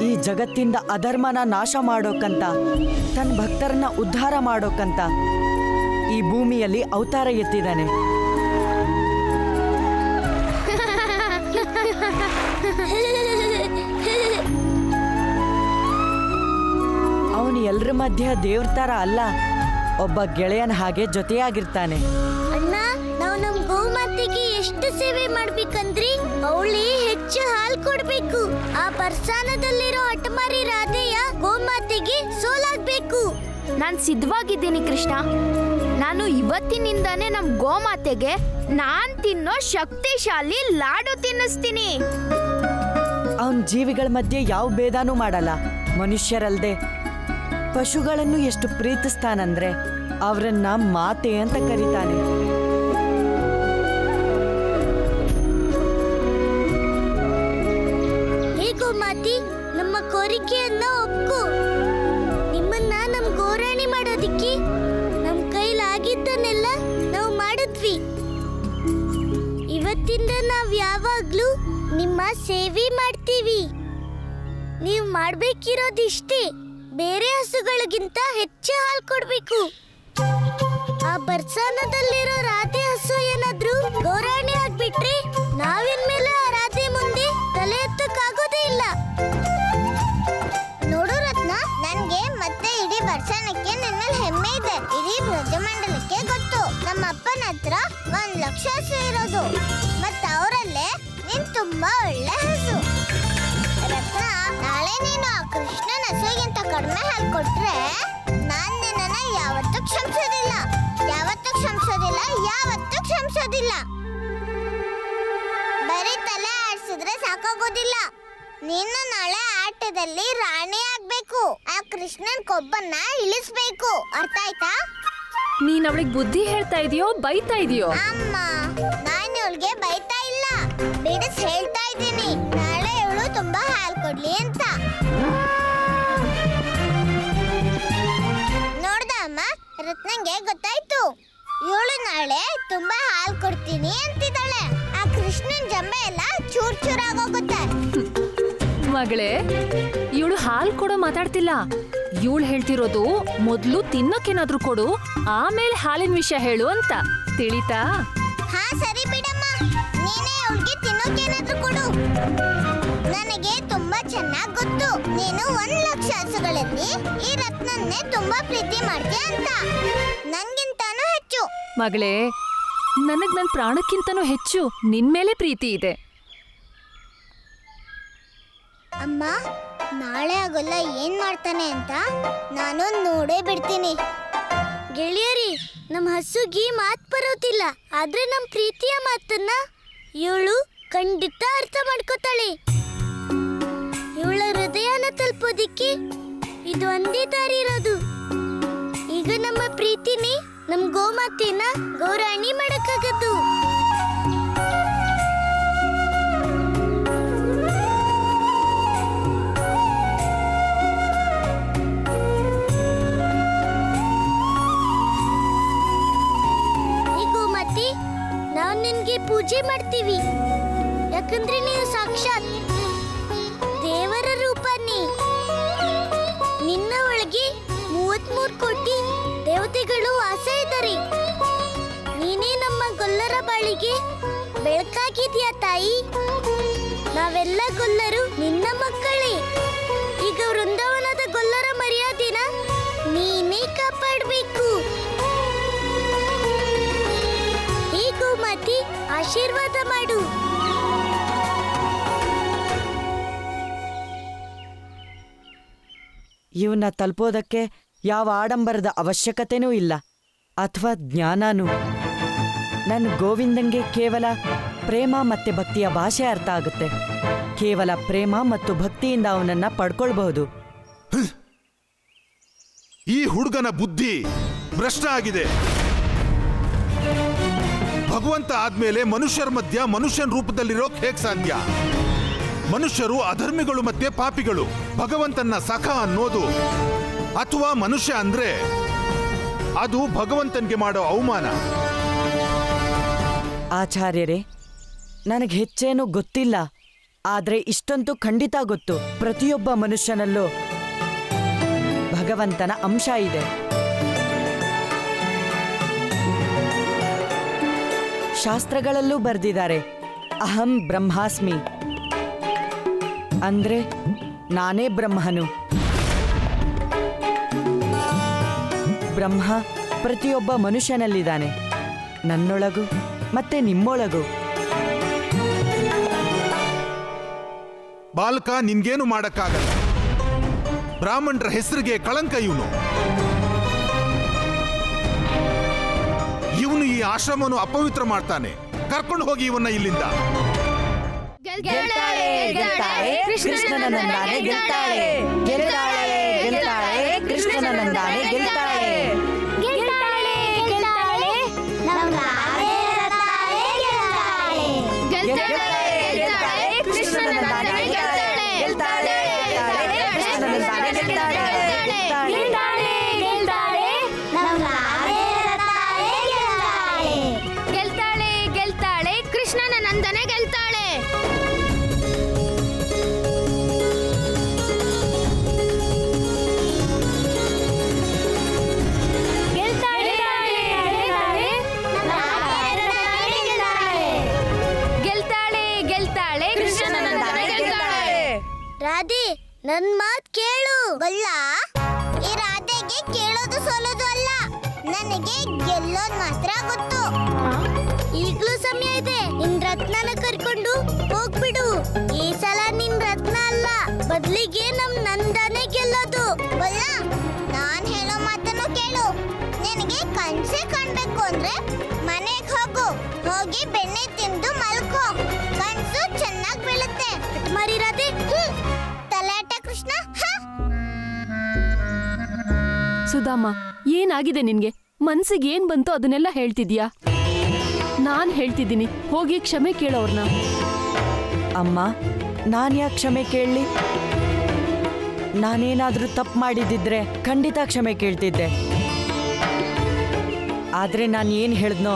ಈ ಜಗತ್ತಿಂದ ಅಧರ್ಮನ ನಾಶ ಮಾಡೋಕಂತ, ತನ್ನ ಭಕ್ತರನ್ನ ಉದ್ಧಾರ ಮಾಡೋಕಂತ ಈ ಭೂಮಿಯಲ್ಲಿ ಅವತಾರ ಎತ್ತಿದ್ದಾನೆ. ಅವನು ಎಲ್ರ ಮಧ್ಯ ದೇವ್ರ ತರ ಅಲ್ಲ, ಒಬ್ಬ ಗೆಳೆಯನ ಹಾಗೆ ಜೊತೆಯಾಗಿರ್ತಾನೆ. ಅಣ್ಣ, ನಾವು ನಮ್ ಗೋಮಾತೆಗೆ ಎಷ್ಟು ಸೇವೆ ಮಾಡ್ಬೇಕಂದ್ರಿ ಅವಳಿ ಹೆಚ್ಚು ಹಾಲು ಕೊಡ್ಬೇಕು. ಆ ಪರ್ಸಾನದಲ್ಲಿರೋ ಹಠಮಾರಿ ರಾಧೆಯ ಗೋಮಾತೆಗೆ ಸೋಲಾಗ್ಬೇಕು. ನಾನ್ ಸಿದ್ಧವಾಗಿದ್ದೀನಿ ಕೃಷ್ಣ. ನಾನು ಇವತ್ತಿನಿಂದಾನೇ ನಮ್ ಗೋಮಾತೆಗೆ ನಾನ್ ತಿನ್ನೋ ಶಕ್ತಿಶಾಲಿ ಲಾಡು ತಿನ್ನಿಸ್ತೀನಿ. ಅವನ್ ಜೀವಿಗಳ ಮಧ್ಯೆ ಯಾವ ಭೇದಾನೂ ಮಾಡಲ್ಲ. ಮನುಷ್ಯರಲ್ದೆ ಪಶುಗಳನ್ನು ಎಷ್ಟು ಪ್ರೀತಿಸ್ತಾನಂದ್ರೆ ಅವರನ್ನ ಮಾತೆ ಅಂತ ಕರೀತಾನೆ. ಹೇಗೋ ಮಾತಿ, ನಮ್ಮ ಕೋರಿಕೆಯನ್ನ ಒಪ್ಪು. ನಿಮ್ಮನ್ನ ನಮ್ ಗೋರಾಣಿ ಮಾಡೋದಿಕ್ಕೆ ನಮ್ ಕೈಲಾಗಿದ್ದನ್ನೆಲ್ಲ ನಾವು ಮಾಡಿದ್ವಿ. ಇವತ್ತಿಂದ ನಾವ್ ಯಾವಾಗ್ಲೂ ನಿಮ್ಮ ಸೇವೆ ಮಾಡ್ತೀವಿ. ನೀವು ಮಾಡ್ಬೇಕಿರೋದಿಷ್ಟೇ, ಬೇರೆ ಹಸುಗಳಿಗಿಂತ ಹೆಚ್ಚು ಹಾಲು ಕೊಡ್ಬೇಕು. ಆ ಬರ್ಸಾನದಲ್ಲಿರೋ ರಾಧೆ ಹಸು ಏನಾದ್ರೂ ಗೋರಾಣಿ ಆಗ್ಬಿಟ್ರೆ ನಾವಿನ್ಮೇಲೆ ಆ ರಾಧೆ ಮುಂದೆ ತಲೆ ಎತ್ತಕ್ಕಾಗೋದೇ ಇಲ್ಲ. ನೋಡು ರತ್ನ, ನನ್ಗೆ ಮತ್ತೆ ಇಡೀ ಬರ್ಸಾನಕ್ಕೆ ನನ್ನ ಹೆಮ್ಮೆ ಇದೆ. ಇಡೀ ಬ್ರಜಮಂಡಲಕ್ಕೆ ಗೊತ್ತು ನಮ್ಮ ಅಪ್ಪನ ಹತ್ರ 1 ಲಕ್ಷ ಹಸು ಇರೋದು. ಮತ್ತ ಅವರಲ್ಲೇ ನೀನ್ ತುಂಬಾ ಒಳ್ಳೆ ಹಸು. ರತ್ನ, ನಾಳೆ ನೀನು ಆ ಕೃಷ್ಣನ ಹಸುಗಿಂತ ಕಡಿಮೆ ಹಾಲು ಕೊಟ್ರೆ ನಾನ್ ನಿನ್ನ ಯಾವತ್ತೂ ಕ್ಷಮಿಸೋದಿಲ್ಲ. ಬರೀ ತಲೆ ಆಡ್ಸಿದ್ರೆ ಸಾಕಾಗೋದಿಲ್ಲ. ನೀನು ನಾಳೆ ಆಟದಲ್ಲಿ ರಾಣಿ ಆಗ್ಬೇಕು. ಆ ಕೃಷ್ಣನ್ ಕೊಬ್ಬನ್ನ ಇಳಿಸ್ಬೇಕು. ಅರ್ಥ ಆಯ್ತಾ? ನೀನ್ ಅವಳಿಗೆ ಬುದ್ಧಿ ಹೇಳ್ತಾ ಇದೀಯೋ ಬೈತಾ ಇದೀಯೋ? ಅಮ್ಮ, ನಾನು ಇವಳಿಗೆ ಬೈತಾ ಇಲ್ಲ, ಬಿಡಿಸ್ ಹೇಳ್ತಾ ಇದ್ದೀನಿ. ನಾಳೆ ಇವಳು ತುಂಬಾ ಹಾಲು ಕೊಡ್ಲಿ ಅಂತ. ನೋಡ್ದ ಅಮ್ಮ, ರತ್ನಂಗೆ ಗೊತ್ತಾಯ್ತು. ಇವಳು ನಾಳೆ ತುಂಬಾ ಹಾಲು ಕೊಡ್ತೀನಿ ಅಂತಿದ್ದಾಳೆ. ಆ ಕೃಷ್ಣನ್ ಜಂಬೆ ಎಲ್ಲ ಚೂರ್ ಚೂರಾಗೋಗುತ್ತೆ. ಮಗಳೇ, ಇವಳು ಹಾಲು ಕೊಡೋ ಮಾತಾಡ್ತಿಲ್ಲ. ಇವಳು ಹೇಳ್ತಿರೋದು ಮೊದ್ಲು ತಿನ್ನಕ್ಕೇನಾದ್ರೂ ಕೊಡು, ಆಮೇಲೆ ಹಾಲಿನ ವಿಷಯ ಹೇಳು ಅಂತ. ತಿಳಿತಾ? ಹಾ ಸರಿ ಬಿಡಮ್ಮ, ನೀನೇ ಅವಳಿಗೆ ತಿನ್ನೋಕೇನಾದ್ರೂ ಕೊಡು. ನನಗೆ ತುಂಬಾ ಚೆನ್ನಾಗ್ ಗೊತ್ತು ನೀನು 1 ಲಕ್ಷ ಹಸುಗಳಲ್ಲಿ ಈ ರತ್ನನ್ನೇ ತುಂಬಾ ಪ್ರೀತಿ ಮಾಡ್ತೀಯ ಅಂತ. ನನ್ಗಿಂತಾನು ಹೆಚ್ಚು. ಮಗಳೇ, ನನಗ್ ನನ್ ಪ್ರಾಣಕ್ಕಿಂತನೂ ಹೆಚ್ಚು ನಿನ್ ಮೇಲೆ ಪ್ರೀತಿ ಇದೆ. ಅಮ್ಮ, ನಾಳೆ ಆಗೋಲ್ಲ ಏನ್ ಮಾಡ್ತಾನೆ ಅಂತ ನಾನು ನೋಡೇ ಬಿಡ್ತೀನಿ. ಗೆಳೆಯರಿ, ನಮ್ಮ ಹಸುಗಿ ಮಾತ್ ಬರೋದಿಲ್ಲ, ಆದ್ರೆ ನಮ್ ಪ್ರೀತಿಯ ಮಾತನ್ನ ಇವಳು ಖಂಡಿತ ಅರ್ಥ ಮಾಡ್ಕೋತಾಳೆ. ಇವಳ ಹೃದಯನ ತಲುಪೋದಿಕ್ಕೆ ಇದು ಒಂದೇ ದಾರಿ ಇರೋದು. ಈಗ ನಮ್ಮ ಪ್ರೀತಿನಿ ನಮ್ ಗೋಮಾತೆನ ಗೌರಾಣಿ ಮಾಡಕ್ಕಾಗದು. ನಾವು ನಿನ್ಗೆ ಪೂಜೆ ಮಾಡ್ತೀವಿ, ಯಾಕಂದ್ರೆ ನೀವು ಸಾಕ್ಷಾತ್ ದೇವರ ರೂಪನೇ. ನಿನ್ನ ಒಳಗೆ 33 ಕೋಟಿ ದೇವತೆಗಳು ವಾಸ ಇದ್ದಾರೆ. ನೀನೇ ನಮ್ಮ ಗೊಲ್ಲರ ಬಾಳಿಗೆ ಬೆಳಕಾಗಿದ್ಯಾ ತಾಯಿ. ನಾವೆಲ್ಲ ಗೊಲ್ಲರು ನಿನ್ನ ಮಕ್ಕಳೇ. ಈಗ ವೃಂದಾವನದ ಗೊಲ್ಲರ ಮರ್ಯಾದೆನ ನೀನೇ ಕಾಪಾಡಬೇಕು. ಗೋಮಾತೆ, ಆಶೀರ್ವಾದ ಮಾಡು. ಇವನ್ನ ತಲುಪೋದಕ್ಕೆ ಯಾವ ಆಡಂಬರದ ಅವಶ್ಯಕತೆನೂ ಇಲ್ಲ, ಅಥವಾ ಜ್ಞಾನನೂ. ನನ್ನ ಗೋವಿಂದಂಗೆ ಕೇವಲ ಪ್ರೇಮ ಮತ್ತೆ ಭಕ್ತಿಯ ಭಾಷೆ ಅರ್ಥ ಆಗುತ್ತೆ. ಕೇವಲ ಪ್ರೇಮ ಮತ್ತು ಭಕ್ತಿಯಿಂದ ಅವನನ್ನ ಪಡ್ಕೊಳ್ಬಹುದು. ಈ ಹುಡುಗನ ಬುದ್ಧಿ ಭ್ರಷ್ಟ ಆಗಿದೆ. ಭಗವಂತ ಆದ್ಮೇಲೆ ಮನುಷ್ಯರ ಮಧ್ಯ ಮನುಷ್ಯನ ರೂಪದಲ್ಲಿರೋಕ್ ಹೇಗ್ ಸಾಧ್ಯ? ಮನುಷ್ಯರು ಅಧರ್ಮಿಗಳು ಮತ್ತೆ ಪಾಪಿಗಳು. ಭಗವಂತನ ಸಖ ಅನ್ನೋದು ಅಥವಾ ಮನುಷ್ಯ ಅಂದ್ರೆ ಅದು ಭಗವಂತನ್ಗೆ ಮಾಡೋ ಅವಮಾನ. ಆಚಾರ್ಯರೇ, ನನಗೆ ಹೆಚ್ಚೇನು ಗೊತ್ತಿಲ್ಲ, ಆದ್ರೆ ಇಷ್ಟಂತೂ ಖಂಡಿತ ಗೊತ್ತು, ಪ್ರತಿಯೊಬ್ಬ ಮನುಷ್ಯನಲ್ಲೂ ಭಗವಂತನ ಅಂಶ ಇದೆ. ಶಾಸ್ತ್ರಗಳಲ್ಲೂ ಬರೆದಿದ್ದಾರೆ, ಅಹಂ ಬ್ರಹ್ಮಾಸ್ಮಿ ಅಂದ್ರೆ ನಾನೇ ಬ್ರಹ್ಮನು. ಬ್ರಹ್ಮ ಪ್ರತಿಯೊಬ್ಬ ಮನುಷ್ಯನಲ್ಲಿದ್ದಾನೆ, ನನ್ನೊಳಗೂ ಮತ್ತೆ ನಿಮ್ಮೊಳಗೂ. ಬಾಲಕ, ನಿನ್ಗೇನು ಮಾಡಕ್ಕಾಗಲ್ಲ. ಬ್ರಾಹ್ಮಣರ ಹೆಸರಿಗೆ ಕಳಂಕ ಇವನು. ಇವನು ಈ ಆಶ್ರಮವನ್ನು ಅಪವಿತ್ರ ಮಾಡ್ತಾನೆ. ಕರ್ಕೊಂಡು ಹೋಗಿ ಇವನ್ನ ಇಲ್ಲಿಂದ. ಕೃಷ್ಣನ ಗೆಲ್ತಾಳೆ. ಗೆಲ್ತಾಳೆ ಗೆಲ್ತಾಳೆ ನಮ್ ರಾಧೆ ಇರುತ್ತಾಳೆ, ಗೆಲ್ತಾಳೆ. ಗೆಲ್ತಾಳೆ ಗೆಲ್ತಾಳೆ ಕೃಷ್ಣನ ನಂದನೆ ಗೆಲ್ತಾಳೆ. ಗೆಲ್ತಾಳೆ ಗೆಲ್ತಾಳೆ ಗೆಲ್ತಾಳೆ ಗೆಲ್ತಾಳೆ ನಮ್ ರಾಧೆ ಇರುತ್ತಾಳೆ, ಗೆಲ್ತಾಳೆ. ಗೆಲ್ತಾಳೆ ಗೆಲ್ತಾಳೆ ಕೃಷ್ಣನ ನಂದನೆ ಗೆಲ್ತಾಳೆ. ಗೆಲ್ತಾಳೆ ಗೆಲ್ತಾಳೆ ಗೆಲ್ತಾಳೆ ಕೃಷ್ಣನ ನಂದನೆ ಗೆಲ್ತಾಳೆ. ರಾಧೆ ನನ್ ಮಾತ್ ಕೇಳು. ಗೊಲ್ಲ, ಈ ರಾಧೆಗೆ ಕೇಳೋದು ಸೋಲೋದು ಅಲ್ಲ, ನನಗೆ ಗೆಲ್ಲೋದ್ ಮಾತ್ರ ಗೊತ್ತು. ಈಗ್ಲೂ ಸಮಯ ಇದೆ, ನಿನ್ ರತ್ನನ ಕರ್ಕೊಂಡು ಹೋಗ್ಬಿಡು. ಈ ಸಲ ನಿನ್ ರತ್ನ ಅಲ್ಲ, ಬದ್ಲಿಗೆ ನಮ್ ನಂದನೆ ಗೆಲ್ಲೋದು. ಗೊಲ್ಲ, ನಾನ್ ಹೇಳೋ ಮಾತನ್ನು ಕೇಳು. ನಿನಗೆ ಕನ್ಸೆ ಕಾಣ್ಬೇಕು ಅಂದ್ರೆ ಮನೆಗ್ ಹೋಗು, ಹೋಗಿ ಬೆಣ್ಣೆ ತಿಂದು ಮಲ್ಕೋ. ಕನ್ಸು ಚೆನ್ನಾಗ್ ಬೀಳುತ್ತೆ. ಮರಿರಾದೆ ತಲಾಟೆ ಕೃಷ್ಣ. ಸುಧಾಮ, ಏನಾಗಿದೆ ನಿನ್ಗೆ? ಮನ್ಸಿಗೆ ಏನ್ ಬಂತೋ ಅದನ್ನೆಲ್ಲ ಹೇಳ್ತಿದ್ಯಾ? ನಾನ್ ಹೇಳ್ತಿದ್ದೀನಿ, ಹೋಗಿ ಕ್ಷಮೆ ಕೇಳೋರ್ನ. ಅಮ್ಮ, ನಾನು ಯಾಕೆ ಕ್ಷಮೆ ಕೇಳಲಿ? ನಾನೇನಾದ್ರೂ ತಪ್ಪು ಮಾಡಿದ್ದಿದ್ರೆ ಖಂಡಿತ ಕ್ಷಮೆ ಕೇಳ್ತಿದ್ದೆ. ಆದ್ರೆ ನಾನು ಏನು ಹೇಳಿದ್ನೋ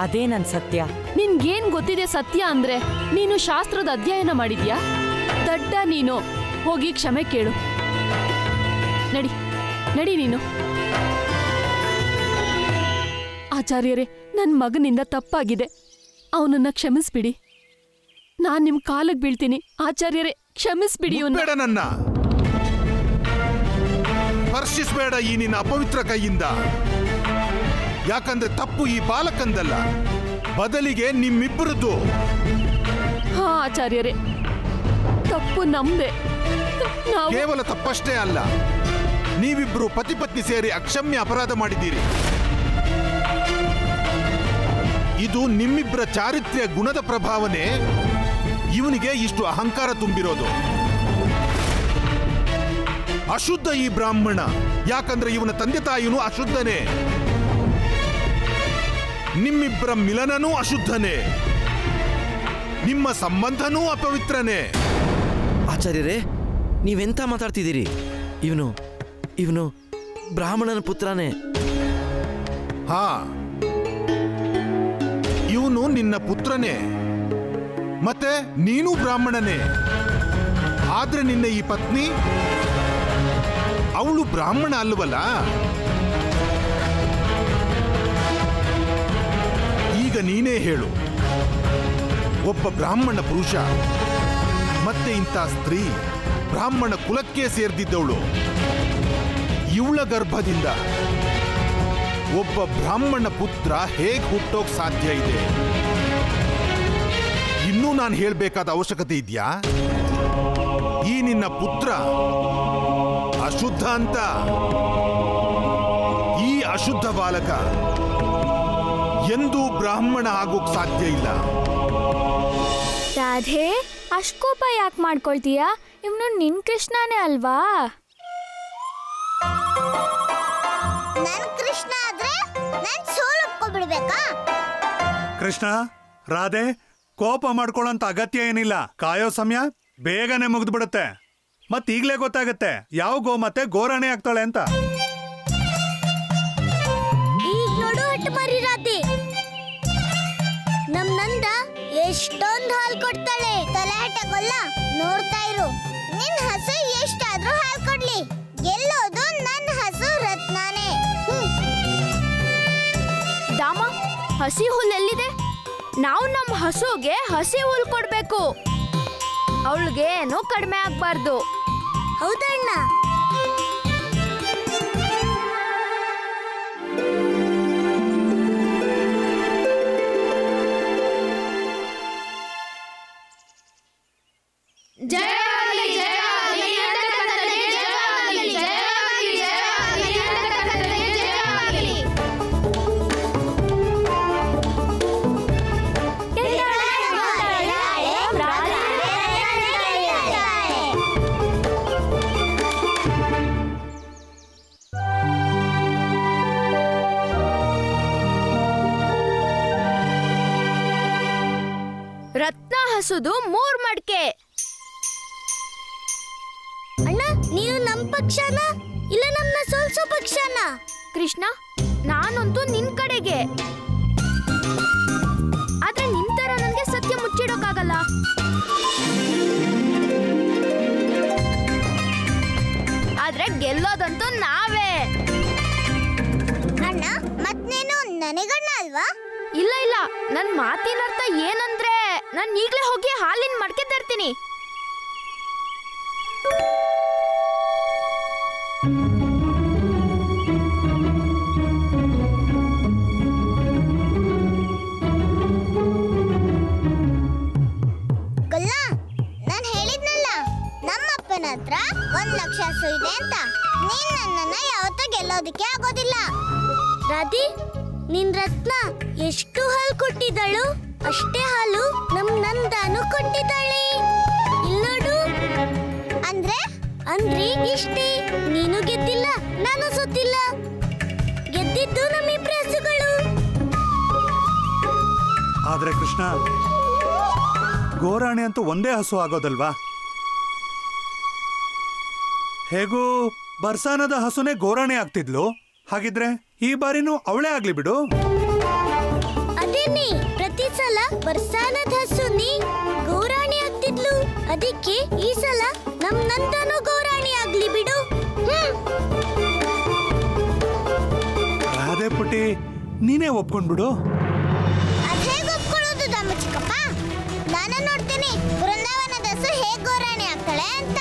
ಅದೇ ನನ್ನ ಸತ್ಯ. ನಿನ್ಗೇನ್ ಗೊತ್ತಿದೆ ಸತ್ಯ ಅಂದ್ರೆ? ನೀನು ಶಾಸ್ತ್ರದ ಅಧ್ಯಯನ ಮಾಡಿದ್ಯಾ? ದಡ್ಡ ನೀನು. ಹೋಗಿ ಕ್ಷಮೆ ಕೇಳು. ನಡಿ ನಡಿ ನೀನು. ಆಚಾರ್ಯರೇ, ನನ್ನ ಮಗನಿಂದ ತಪ್ಪಾಗಿದೆ, ಅವನನ್ನ ಕ್ಷಮಿಸ್ಬಿಡಿ. ನಾನ್ ನಿಮ್ ಕಾಲಕ್ಕೆ ಬೀಳ್ತೀನಿ. ಆಚಾರ್ಯರೇ, ಕ್ಷಮಿಸ್ಬಿಡಿ. ಬೇಡ, ನನ್ನ ಸ್ಪರ್ಶಿಸಬೇಡ ಈ ನಿನ್ನ ಅಪವಿತ್ರ ಕೈಯಿಂದ. ಯಾಕಂದ್ರೆ ತಪ್ಪು ಈ ಬಾಲಕಂದಲ್ಲ, ಬದಲಿಗೆ ನಿಮ್ಮಿಬ್ಬರದ್ದು. ಹಾ ಆಚಾರ್ಯರೇ, ತಪ್ಪು ನಮ್ದೆ. ಕೇವಲ ತಪ್ಪಷ್ಟೇ ಅಲ್ಲ, ನೀವಿಬ್ರು ಪತಿ ಪತ್ನಿ ಸೇರಿ ಅಕ್ಷಮ್ಯ ಅಪರಾಧ ಮಾಡಿದ್ದೀರಿ. ಇದು ನಿಮ್ಮಿಬ್ಬರ ಚಾರಿತ್ರ್ಯ ಗುಣದ ಪ್ರಭಾವನೆ ಇವನಿಗೆ ಇಷ್ಟು ಅಹಂಕಾರ ತುಂಬಿರೋದು. ಅಶುದ್ಧ ಈ ಬ್ರಾಹ್ಮಣ, ಯಾಕಂದ್ರೆ ಇವನ ತಂದೆ ತಾಯಿನೂ ಅಶುದ್ಧನೇ. ನಿಮ್ಮಿಬ್ಬರ ಮಿಲನನೂ ಅಶುದ್ಧನೇ, ನಿಮ್ಮ ಸಂಬಂಧನೂ ಅಪವಿತ್ರನೇ. ಆಚಾರ್ಯರೇ, ನೀವೆಂತ ಮಾತಾಡ್ತಿದ್ದೀರಿ? ಇವನು ಬ್ರಾಹ್ಮಣನ ಪುತ್ರನೇ. ಹಾ, ಇವನು ನಿನ್ನ ಪುತ್ರನೇ, ಮತ್ತೆ ನೀನು ಬ್ರಾಹ್ಮಣನೇ. ಆದ್ರೆ ನಿನ್ನ ಈ ಪತ್ನಿ, ಅವಳು ಬ್ರಾಹ್ಮಣ ಅಲ್ವಲ್ಲ? ಈಗ ನೀನೇ ಹೇಳು, ಒಬ್ಬ ಬ್ರಾಹ್ಮಣ ಪುರುಷ ಮತ್ತೆ ಇಂಥ ಸ್ತ್ರೀ ಬ್ರಾಹ್ಮಣ ಕುಲಕ್ಕೆ ಸೇರ್ದಿದ್ದವಳು, ಇವಳ ಗರ್ಭದಿಂದ ಒಬ್ಬ ಬ್ರಾಹ್ಮಣ ಪುತ್ರ ಹೇಗೆ ಹುಟ್ಟೋಕ್ ಸಾಧ್ಯ ಇದೆ? ಇನ್ನೂ ನಾನು ಹೇಳ್ಬೇಕಾದ ಅವಶ್ಯಕತೆ ಇದೆಯಾ? ಈ ನಿನ್ನ ಪುತ್ರ ಅಶುದ್ಧ ಅಂತ. ಈ ಅಶುದ್ಧ ಬಾಲಕ ಎಂದೂ ಬ್ರಾಹ್ಮಣ ಆಗೋಕ್ ಸಾಧ್ಯ ಇಲ್ಲ. ರಾಧೆ, ಅಷ್ಟ್ ಕೋಪ ಯಾಕೆ ಮಾಡ್ಕೊಳ್ತೀಯ? ಇವನು ನಿನ್ ಕೃಷ್ಣನೇ ಅಲ್ವಾ? ನನ್ ಕೃಷ್ಣ ಆದ್ರೆ ನನ್ ಸೋಲೊಪ್ಕೊಬಿಡ್ಬೇಕಾ? ಕೃಷ್ಣ, ರಾಧೆ, ಕೋಪ ಮಾಡ್ಕೊಳ್ಳೋಂತ ಅಗತ್ಯ ಏನಿಲ್ಲ. ಕಾಯೋ ಸಮಯ ಬೇಗನೆ ಮುಗ್ದು ಬಿಡುತ್ತೆ. ಮತ್ ಈಗ್ಲೇ ಗೊತ್ತಾಗತ್ತೆ ಯಾವ ಗೋಮಾತೆ ಗೋರಾಣೆ ಆಗ್ತಾಳೆ ಅಂತ. ಈಗ ನೋಡು ಹಟ್ಟು ಮರಿ ರಾಧೆ, ನಮ್ ನಂದ ಎಷ್ಟೊಂದು ಹಾಲು ಕೊಡ್ತಾಳೆ. ತಲೆಹಟೆ ಗೊಲ್ಲ, ನೋಡ್ತಾ ಇರು. ನಿನ್ ಹಸು ಎಷ್ಟಾದ್ರೂ ಹಾಲು ಕೊಡ್ಲಿ, ಗೆಲ್ಲೋದು ನನ್ನ ಹಸು ರತ್ನಾನೇ. ದಾಮ, ಹಸಿ ಹುಲ್ಲು ಎಲ್ಲಿದೆ? ನಾವು ನಮ್ಮ ಹಸುಗೆ ಹಸಿ ಹುಲ್ಲು ಕೊಡ್ಬೇಕು. ಅವಳಿಗೆ ಏನೂ ಕಡಿಮೆ ಆಗ್ಬಾರ್ದು. ಹೌದಣ್ಣ. ಹಸುದು 3 ಮಡ್ಕೆ. ಅಣ್ಣ, ನೀನು ನಮ್ ಪಕ್ಷನ ಇಲ್ಲ ನಮ್ನ ಸೋಲ್ಸೋ ಪಕ್ಷನ? ಕೃಷ್ಣ, ನಾನಂತೂ ನಿನ್ ಕಡೆಗೆ. ಆದ್ರೆ ನಿನ್ ತರ ನನ್ಗೆ ಸತ್ಯ ಮುಚ್ಚಿಡೋಕ್ಕಾಗಲ್ಲ. ಆದ್ರೆ ಗೆಲ್ಲೋದಂತೂ ನಾವೇ. ಅಣ್ಣ, ಮತ್ ನೀನು ನನಗಣ್ಣ ಅಲ್ವಾ? ಇಲ್ಲ ಇಲ್ಲ, ನನ್ ಮಾತಿನ ಅರ್ಥ ಏನಂದ್ರೆ ನಾನ್ ಈಗ್ಲೇ ಹೋಗಿ ಹಾಲಿನ ಮಡ್ಕೆ ತರ್ತೀನಿ. ಗೊಲ್ಲ, ನಾನ್ ಹೇಳಿದ್ನಲ್ಲ ನಮ್ಮಪ್ಪನ ಹತ್ರ 1 ಲಕ್ಷ ಹಸು ಇದೆ ಅಂತ. ನೀನ್ ನನ್ನನ್ನ ಯಾವತ್ತೂ ಗೆಲ್ಲೋದಕ್ಕೆ ಆಗೋದಿಲ್ಲ. ರಾಧಿ, ನಿನ್ ರತ್ನ ಎಷ್ಟು ಹಾಲು ಕೊಟ್ಟಿದ್ದಾಳು ಅಷ್ಟೇ ಹಾಲು ನಮ್ ನಂದಾನು ಕೊಟ್ಟಿದ್ದಾಳೆ. ಇಲ್ಲೋಡು. ಅಂದ್ರೆ ಇಷ್ಟೇ. ನೀನು ಗೆದ್ದಿಲ್ಲ, ನಾನು ಸೋತಿಲ್ಲ. ಗೆದ್ದಿದ್ದು ನಮ್ಮಿಬ್ರ ಹಸುಗಳು. ಆದ್ರೆ ಕೃಷ್ಣ, ಗೋರಾಣಿ ಅಂತೂ ಒಂದೇ ಹಸು ಆಗೋದಲ್ವಾ? ಹೇಗೂ ಬರ್ಸಾನದ ಹಸುನೇ ಗೋರಾಣಿ ಆಗ್ತಿದ್ಲು. ಹಾಗಿದ್ರೆ ಈ ಬಾರಿನೂ ಅವಳೇ ಆಗ್ಲಿ ಬಿಡು. ಅದೇನಿ, ಪ್ರತಿ ಸಲ ಬರ್ಸಾನದ ಹಸುನಿ ಗೋರಾಣಿ ಆಗ್ತಿದ್ಲು. ಅದಕ್ಕೆ ಈ ಸಲ ನಮ್ ನಂದನು ಗೋರಾಣಿ ಆಗ್ಲಿ ಬಿಡು. ರಾಧೆ ಪುಟಿ, ನೀನೇ ಒಪ್ಕೊಂಡ್ಬಿಡು. ಅದೇಗ್ ಒಪ್ಕೊಳ್ಳೋದು ದಮ್ಮ ಚಿಕ್ಕಪ್ಪ? ನಾನು ನೋಡ್ತೀನಿ ಬೃಂದಾವನದ ಹಸು ಹೇಗ್ ಗೋರಾಣಿ ಆಗ್ತಾಳೆ ಅಂತ.